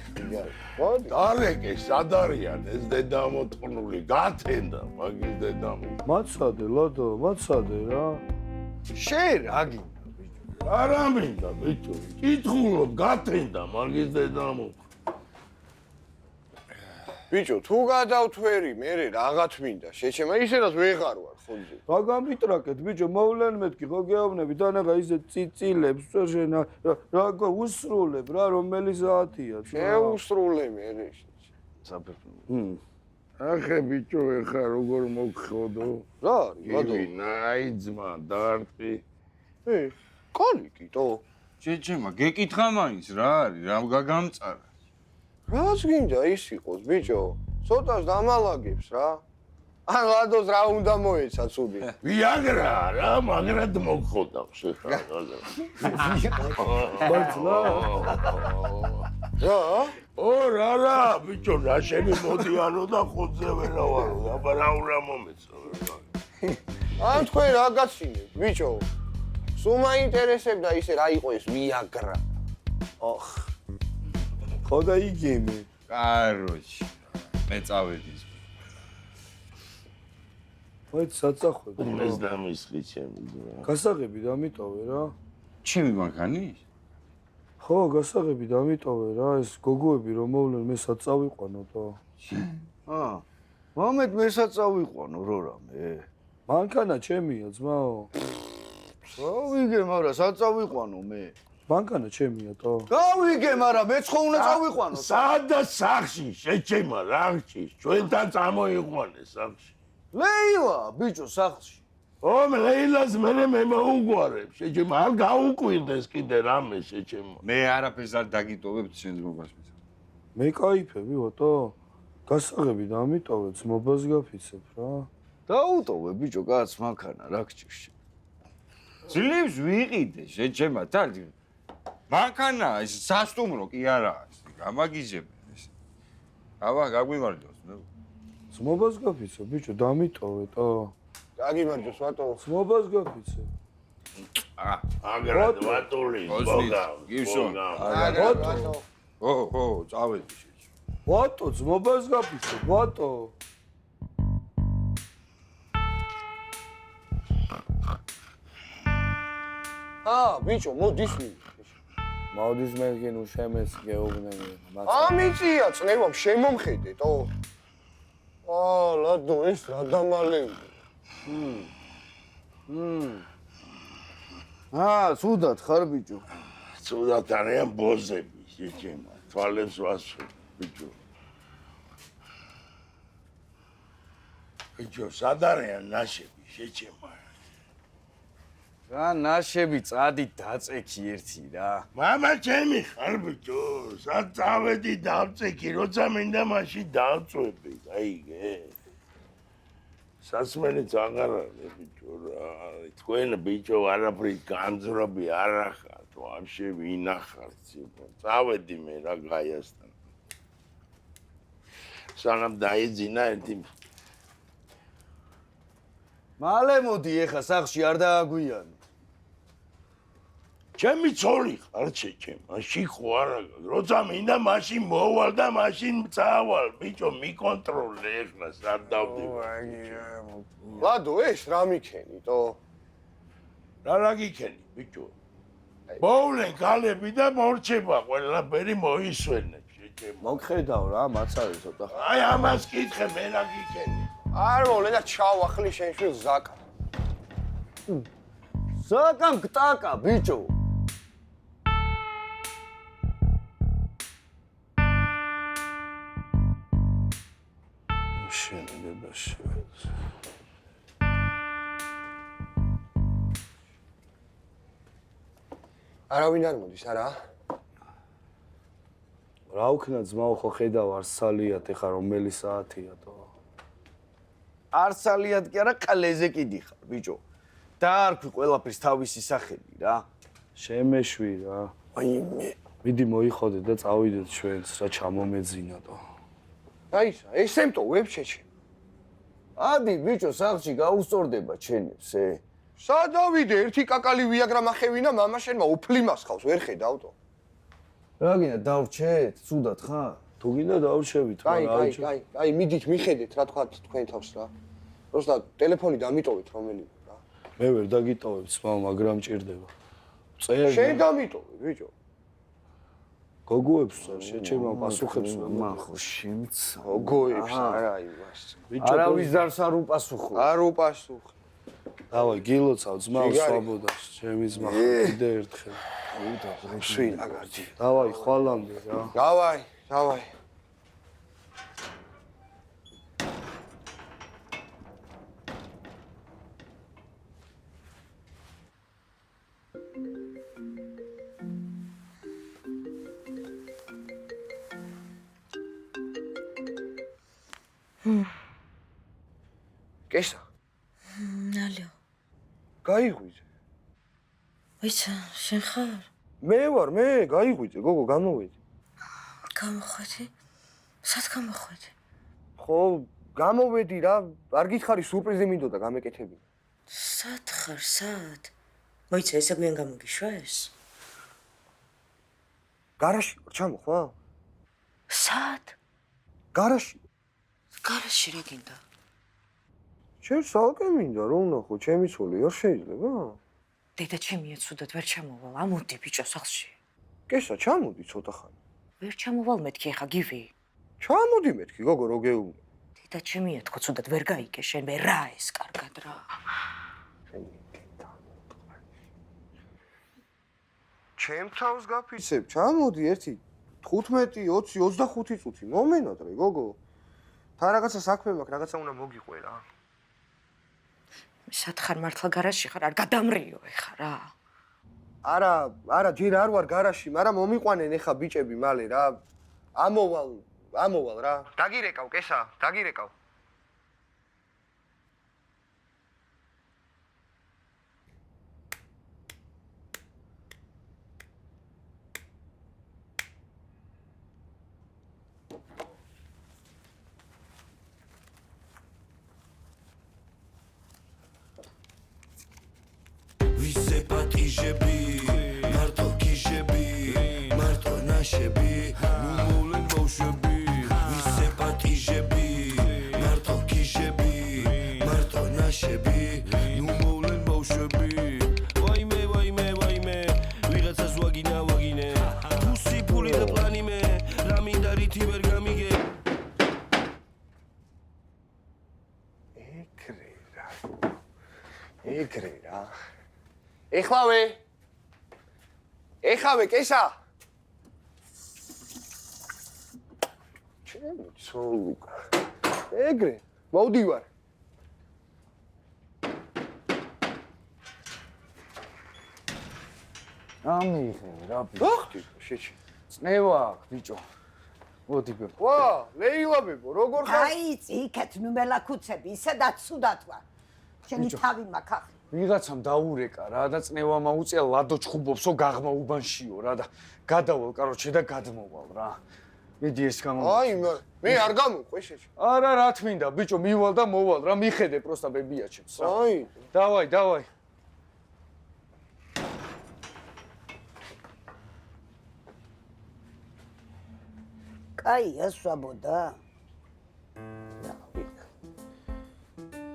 დარეკე სად არიან ეს დედამოტყნული გათენდა მაგის დედამო. მაცადე ლადო, მაცადე რა. შენ რა გინდა ბიჭო? არა მინდა ბიჭო. კითხულობ გათენდა მაგის დედამო. ბიჭო, თუ გადავთვერი, მე რაღაც მინდა. შეჩემა ისედაც ვეღარ ვარ ხოლმე. რა გამიტრაკეთ ბიჭო, მოვლენ მეთქი ხო გეუბნები, თანაღა ისე წიწილებს, შენ რა უსრულებ რა, რომელი საათია? შეუსრულე მე. საფერფლო. ახე ბიჭო, ეხა როგორ მოგხოდო? რა არის, ბადო? აი ძმა, დარტყი. კოლიკი თო. შეჭემა, გეკითხა მაინც რა არის, რა გაგამწარა. რას გინდა ის იყოს, ბიჭო? ცოტას დამალაგებს რა. ან ლადოს რა უნდა მოეცა ცუდი. ვიაგრა რა, მაგრად მოგხოდავს ეხლა. მართლა? რა? რა, ბიჭო, რა შენი მოდიანო და ხოძე ვერავარო, აბა რა უნდა მომეცო. ან თქვენ რა გაცინებ, ბიჭო? სულ მაინტერესებდა ისე რა იყო ეს ვიაგრა. ოხ. ხო და იგიმე. კაროჩი. მე წავედი. ვაი საწახვები. ეს დამისხი ჩემი ძმა. გასაღები დამიტოვე რა. ჩემი მანქანი? ხო, გასაღები დამიტოვე რა, ეს გოგოები რომ მოვლენ მე საწავიყვანო თო. მომეთ მესაც წავიყვანო რო რამე. მანქანა ჩემია ძმაო. გავიგე, მაგრამ საწავიყვანო მე. მანქანა ჩემია თო. გავიგე, მაგრამ მეც ხო უნდა წავიყვანო. სადა სახში შეჭემა რაღში ჩვენთან წამოიყვანე სახში. ლეილა, ბიჭო, სახლში. ომ ლეილას მე მოუგვარებ, შეჭემა, არ გაუკვირდეს კიდე რამე შეჭემა. მე არაფერს არ დაგიტოვებ შენ ძმობას. მე кайფები ვატო? გასაღები დამიტოვე, ძმობას გაფიცებ რა. დაუტოვე ბიჭო, კაც მანქანა, რა გჭირში. ძლივს ვიყიდე შეჭემა, თან. მანქანა ეს სასტუმრო კი არაა, გამაგიჟებენ ეს. აბა გაგვიმარჯოს მე. ძმობას გაფიცებ, ბიჭო, დამიტოვე, გაგიმარჯოს ვატო. ძმობას გაფიცებ. აგრად ვატული, ბოგა, გივსო. ვატო. ო, წავედი შეჭ. ვატო, ძმობას გაფიცებ, ვატო. ბიჭო, მოდის ვი. მოდის მე გინუ შემეს გეუბნები. ამიწია წნევამ შემომხედეთო. ლადო ეს რა დამალევი. ცუდად ხარ ბიჭო. ცუდად არიან ბოზები, შეჭემა. თვალებს ვასვი, ბიჭო. ბიჭო, სად არიან ნაშები, შეჭემა. რა ნაშები წადი დაწექი ერთი რა. მამა ჩემი ხარ ბიჭო, სად წავედი დავწექი, როცა მინდა მაშინ დავწვევი, აიგე. სასმენიც აღარ არის ბიჭო რა. თქვენ ბიჭო არაფრის განძრობი არ ახართ, ვაფშე ვინახართ ციფრო. წავედი მე რა გაიასთან. სანამ დაიძინა ერთი მალე მოდი ეხა სახში არ დააგვიანო. ჩემი ცოლი ხარ შეჭემა, შიხო არა, როცა მინდა მაშინ მოვალ და მაშინ წავალ, ბიჭო, მიკონტროლე ეხლა სად დავდივარ. ლადო ეს რა მიქენიტო? რა გიქენი, ბიჭო? მოვლენ გალები და მორჩება ყველაფერი მოისვენე, შეჭემა. მოგხედავ რა, მაცარი ცოტა. აი ამას კითხე, მე რა გიქენი. არ მოვლენ და ჩავახლი შენ შვილ ზაკა. ზაკამ გტაკა, ბიჭო. შენებაში. არავინ არ მოდის, არა? რა უქნა ძმაო, ხო ხედავ არსალიათ, ეხა რომელი საათიათო? არსალიათ კი არა, ყლეზე კიდი ხარ, ბიჭო. დაარქვი ყველაფრის თავისი სახელი რა. შემეშვი რა. აი მე. მიდი მოიხოდე და წავიდეთ ჩვენც, რა ჩამომეძინატო. აისა, ესემტო ვებჩეჩი. ადი ბიჭო, სახში გაუსწორდება ჩენებს, სადავიდე, ერთი კაკალი ვიაგრა მახევინა, მამა შენმა უფლიმას ხავს, ვერ ხედავტო. რა გინდა დავრჩეთ, ცუდად ხარ? თუ გინდა დავრჩებით, აი, მიდით მიხედეთ რა თქვა თქვენ თავს რა. პროსტა ტელეფონი დამიტოვეთ რომელიმე რა. მე ვერ დაგიტოვებ, ძმაო, მაგრამ მჭირდება. წერე. შენ დამიტოვე, ბიჭო. გოგოებს წარ, შეჩემა პასუხებს მან ხო შემცა. გოგოებს არა იმას. არავის დარს არ უპასუხო. არ უპასუხე. დავაი, გილოცავ ძმაო სვაბოდას, ჩემი ძმა კიდე ერთხელ. სვინ აგარდი. დავაი, ხვალამდე რა. დავაი. კესა. ალო. გაიღვიძე. ვიცა, შენ ხარ? მე ვარ, გაიღვიძე, გოგო, გამოვედი. გამოხვედი? სად გამოხვედი? ხო, გამოვედი რა, არ გითხარი სურპრიზი მინდოდა გამეკეთები. სად ხარ, სად? მოიცა, ესე გვიან გამოგიშვეს? გარაში ვარ, ჩამოხვალ? სად? გარაში. გარაში რა გინდა? შენ სალკე მინდა, რომ ნახო, ჩემი ცოლი არ შეიძლება? დედა ჩემია ცუდად ვერ ჩამოვალ, ამოდი ბიჭო სახლში. კესა, ჩამოდი ცოტა ხანი. ვერ ჩამოვალ მეთქი ახლა გივი. ჩამოდი მეთქი, გოგო, რო გეუბნე. დედა ჩემია თქო ცუდად ვერ გაიგე შენ მე რა ეს კარგად რა. ჩემ თავს გაფიცებ, ჩამოდი ერთი 15, 20, 25 წუთი მომენადრე, გოგო. თან რაღაცა საქმე მაქვს, რაღაცა უნდა მოგიყვე რა. სათხარ მართლა გარაჟში ხარ? არ გადამრიო ეხა რა. არა, ჯერ არ ვარ გარაჟში, მაგრამ მომიყვანენ ეხა ბიჭები მალე რა. ამოვალ რა. დაგირეკავ, კესა, დაგირეკავ. ვისე პატიჟები, მარტო კიჟები, მარტო ნაშები, ნუმოვლენ ბავშვები. ვისე პატიჟები, მარტო კიჟები, მარტო ნაშები, ნუმოვლენ ბავშვები. ვაიმე, ვაიმე, ვაიმე, ვიღაცას ვაგინე. თუსი ფული და პლანი მე, რა მინდა რითი ვერ გამიგე. ეგრე რა. ეხავე, კესა. ჩემი ცოლუკა. ეგრე, მოვდივარ. ამიღე რა ბიჭო. ვახტი, შეჩი. წნევა აქვს ბიჭო. მოდი ბებო. ვა, ლეილა ბებო, როგორ ხარ? დაიწი იქეთ ნუმელაკუცები, ისედაც სუდათ ვარ. შენი თავი მაქვს ახლა. ვიღაცამ დაურეკა რა და წნევა მაუწია ლადო ჩხუბობსო გაღმა უბანშიო რა და გადავალ კაროჩე და გადმოვალ რა. მიდი ეს გამოვა. აი, მე არ გამოყვე შეჩი. არა, რა თმინდა, ბიჭო, მივალ და მოვალ რა, მიხედე პროსტა ბებიაჩებს რა. აი, დავაი. კაია სვაბოდა.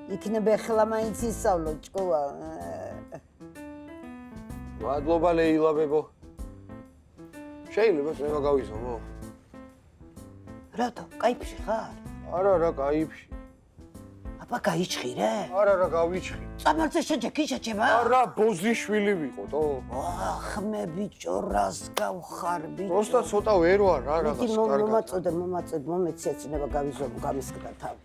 იქნება ახლა მაინც ისწავლო ჭკუა. მადლობა ლეილა ბებო. შეიძლება წნევა გავიზომო? რატო? კაიფში ხარ? არა, კაიფში. აბა გაიჩხირე? არა, გავიჩხი. წამალზე შეჯექი შეჩება? არა, ბოზიშვილი ვიყო. ახ, მე ბიჭო, რას გავხარ ბიჭო? პროსტა ცოტა ვერ ვარ რა რაღაც კარგად. მომაწოდე, მომეცია წნება გავიზომო, გამისკდა თავი.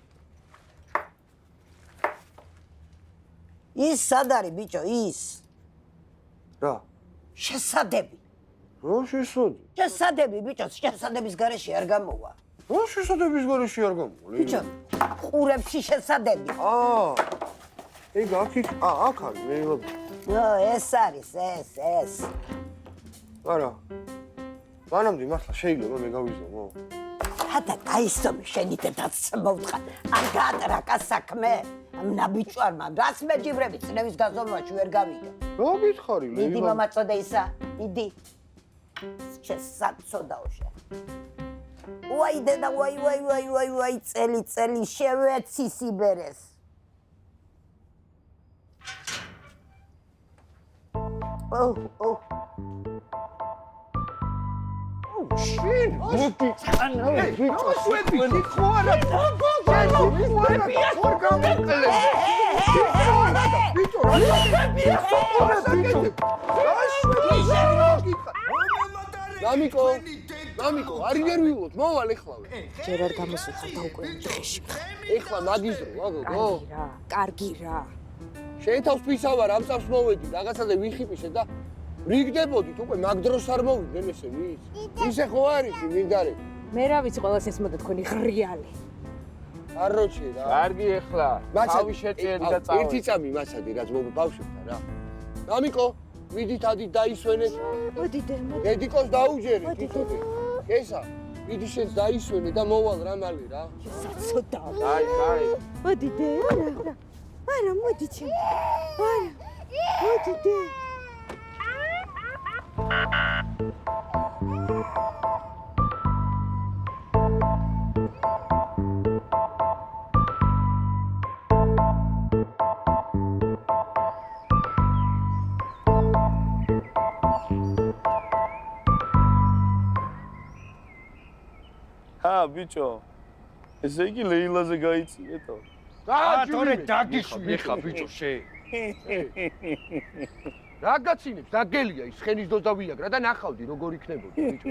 ის სად არის ბიჭო, ის? რა? შესადები. რა შესადი? შესადები ბიჭო, შესადების გარეშე არ გამოვა. რა შესადების გარეშე არ გამოვა? ბიჭო, ყურებში შესადები. ეგ აქ არის ლეილა. ეს არის, ეს. არა. მანამდე მართლა შეიძლება მე გავიზომო? და გაისომი შენი დედაც მოვთხარ. არ გაატრაკა საქმე. ამნა ბიჭვარმა რას მეჯიბრები წნევის გაზომვაში ვერ გავიგე. რა გითხარი ლეილა? მიდი მომაწოდე ისა, მიდი. შესაცოდაო შე. ვაი დედა, ვაი, წელი შევეცი სიბერეს. შენ მოდი წანა ბიჭო შვები ხო არა მამიკო არ ინერვიულობ მოვალ ეხლავე ჯერ არ გამოსუხარ და უკვე ხეში ეხლა მაგიზრო გოგო კარგი რა შენ თავს ფისავარ ამ წავს მოვედი რაღაცაზე ვიხიპიშე და რიგდებოდით უკვე მაგ დროს არ მოვიდნენ ესენი ისე ხო არის მინდარი მე რა ვიცი ყველას ეს მოდა თქვენი ღრიალი არ როჩე რა კარგი ეხლა თავი შეწიერი და წავედი ერთი წამი მასადი რაც ბავშვებთან რა მამიკო მიდით ადი დაისვენეთ მოდი დედიკოს დაუჯერე კითხები ესა მიდი შენს დაისვენე და მოვალ რა მალე რა საცოდა აი მოდი დე არა მოდი ჩემ არა მოდი დე ბიჭო ესე იგი ლეილაზე გაიწიეთო თორე დაგიხვი ხა ბიჭო შე რა გაცინებს დაგელია ის ხენის დოზა ვიაგრა და ნახავდი როგორ იქნებოდა ბიჭო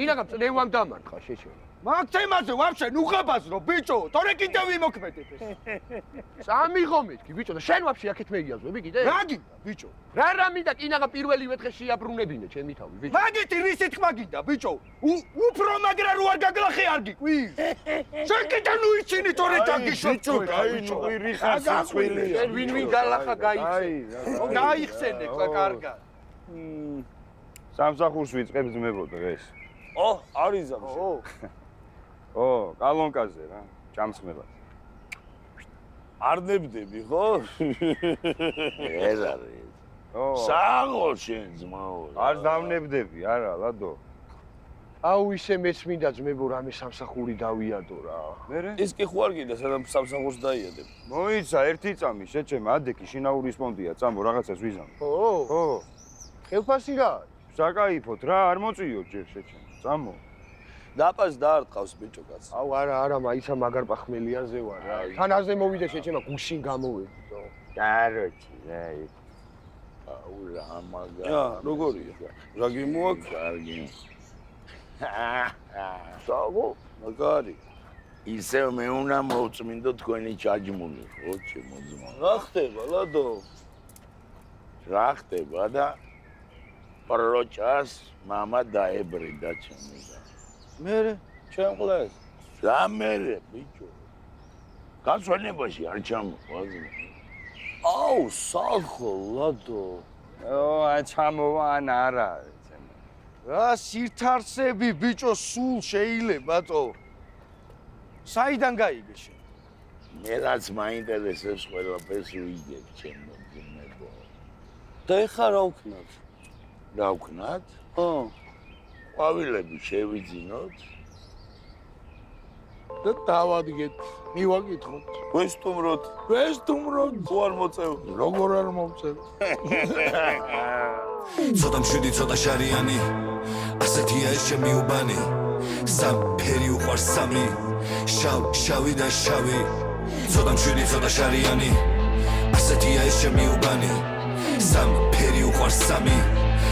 ინაგამ წნევამ დამარხა შეშე მაგ თემაზე ვაფშე ნუ ხაბაზრო ბიჭო, თორე კიდე ვიმოქმედებ ეს. სამიღო მეთქი ბიჭო და შენ ვაფშე აქეთ მეიაზვები კიდე? რა გინდა ბიჭო? რა მინდა კინაღა პირველივე დღე შეაბრუნებინე ჩემი თავი ბიჭო. მაგეთი რისი თქმა გინდა ბიჭო? უფრო მაგრა რო არ გაგლახე არ გიყვი? შენ კიდე ნუ იცინი თორე დაგიშო ბიჭო, გაიჭვირი ხარ სიცხვილია. შენ ვინ გალახა გაიხსენ. გაიხსენე ყო კარგად. სამსახურს ვიწყებ ძმებო დღეს. არის ზამში. კალონკაზე რა, ჭამსხმება. არ ნებდები, ხო? ეს არის. საღო შენ ძმაო. არ დავნებდები, არა, ლადო. აუ ისე მეც მინდა ძმებო რამე სამსახური დავიადო რა. ის კი ხო არ გინდა სადამ სამსახურს დაიადებ. მოიცა ერთი წამი შეჩემა ადეკი შინაურის პონტია, წამო რაღაცას ვიზამ. ხო. ხელფასი რა? საკაიფოთ რა, არ მოწიო ჯერ შეჩემა. წამო. დაპას დაარტყავს ბიჭო კაც. აუ არა, მაიცა მაგარ პახმელიაზე ვარ რა. თანაზე მოვიდე შეჩემა გუშინ გამოვედი. კაროჩი, რა. აუ რა მაგა. როგორია? რა გიმოაქ? კარგი. საღო, მაგარი. ისევ მე უნდა მოვწმინდო თქვენი ჩაჯმული, ხო, ჩემო ძმა. რა ხდება, ლადო? რა ხდება და პროჭას მამა დაებრიდა ჩემი და. მერე, ჩემ ყლეს. რა მერე, ბიჭო. განსვენებაში არ ჩამოყვაზნა. აუ, საღო, ლადო. ჩამოვან არა. რა სირთარსები ბიჭო სულ შეიძლება თო. საიდან გაიგე შენ? მე რაც მაინტერესებს ყველაფერს ვიგებ ჩემო ძმებო. და ეხა რა ვქნათ? რა ვქნათ? ყვავილები შევიძინოთ და დავადგეთ. მივაკითხოთ. ვესტუმროთ. ხო არ მოწევ. როგორ არ მომწევ? ცოტა მშვიდი, ცოტა შარიანი, ასეთია ეს ჩემი უბანი. სამფერი უყვარს სამი, შავი და შავი. ცოტა მშვიდი, ცოტა შარიანი, ასეთია ეს ჩემი უბანი. სამფერი უყვარს სამი,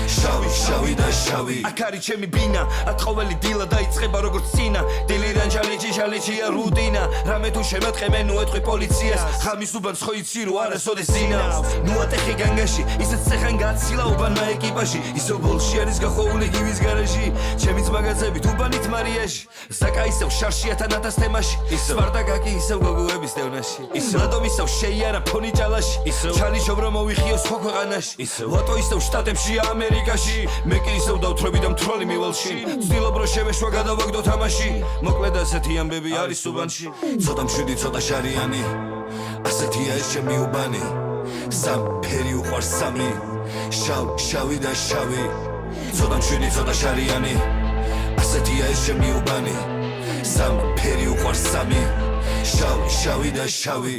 შავი და შავი. აქ არის ჩემი ბინა, ათხოველი დილა დაიწყება როგორც წინა. დილიდან ჩალიჩია რუტინა. რამე თუ შემატყე მე ნუ ეთყვი პოლიციას. ხამის უბანს ხო იცი რო არასოდეს ზინავს. ნუ ატეხი განგაში, ისეთ ცეხან გაცილა უბანმა ეკიპაჟი. ისო ბოლში არის გახოვული გივის გარაჟი. ჩემი ძმაგაცებით უბანით მარიაში. საკა ისევ შარშიათან ათას თემაში. სპარტაკაკი ისევ გოგოების დევნაში. ლადო ისევ შეიარა ფონი ჭალაში. ჩალი შობრო მოვიხიოს ხო ქვეყანაში. ლოტო ისევ შტატებშია ამერიკაში. მე კი ისევ დავთრები და მთვრალი მივალში. ვცდილობ რომ შევეშვა გადავაგდო თამაში. მოკლედ ასეთი ამბები არის უბანში. ცოტა მშვიდი, ცოტა შარიანი, ასეთია ეს ჩემი უბანი. სამფერი უყვარს სამი, შავი და შავი. ცოტა მშვიდი, ცოტა შარიანი, ასეთია ეს ჩემი უბანი. სამფერი უყვარს სამი, შავი და შავი.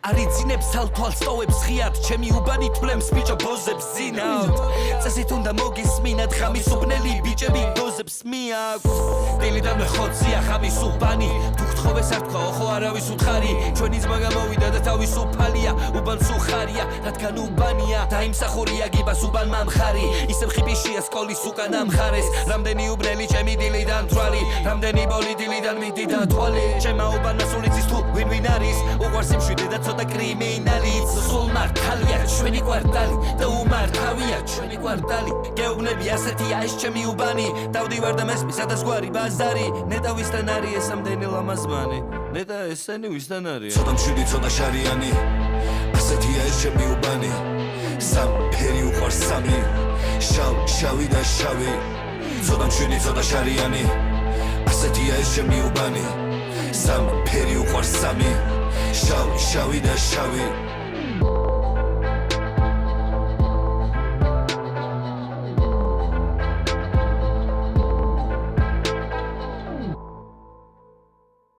არიცინებს ალთვალს ტოვებს ღიად ჩემი უბანი თვლემს ბიჭო ბოზებს ზინავთ წესით უნდა მოგისმინათ ხამის უბნელი ბიჭები დოზებს მიაქვს დილიდან ხოცია ხამის უბანი თუ გთხოვეს არ თქვა ხო არავის უთხარი ჩვენი ძმა გამოვიდა და თავის უფალია უბანს უხარია რადგან უბანია დაიმსახურია გიბას უბანმა მხარი ისევ ხიბიშია სკოლის უკანა მხარეს რამდენი უბნელი ჩემი დილიდან თვალი რამდენი ბოლი დილიდან მიდიდა თვალი ჩემა უბანმა სულ იცის თუ ვინ არის უყვარს იმშვიდე და ცოტა კრიმინალიც სულ მართალია ჩვენი კვარტალი და უმართავია ჩვენი კვარტალი გეუბნები ასეთია ეს ჩემი უბანი დავდივარ და მესმის სადასგვარი ბაზარი ნეტა ვისთან არის ეს ამდენი ლამაზმანი ნეტა ესენი ვისთან არის ცოტა მშვიდი ცოტა შარიანი ასეთია ეს ჩემი უბანი სამფერი უყვარს სამი შავი და შავი ცოტა მშვიდი ცოტა შარიანი ასეთია ეს ჩემი უბანი სამფერი უყვარს სამი შავი და შავი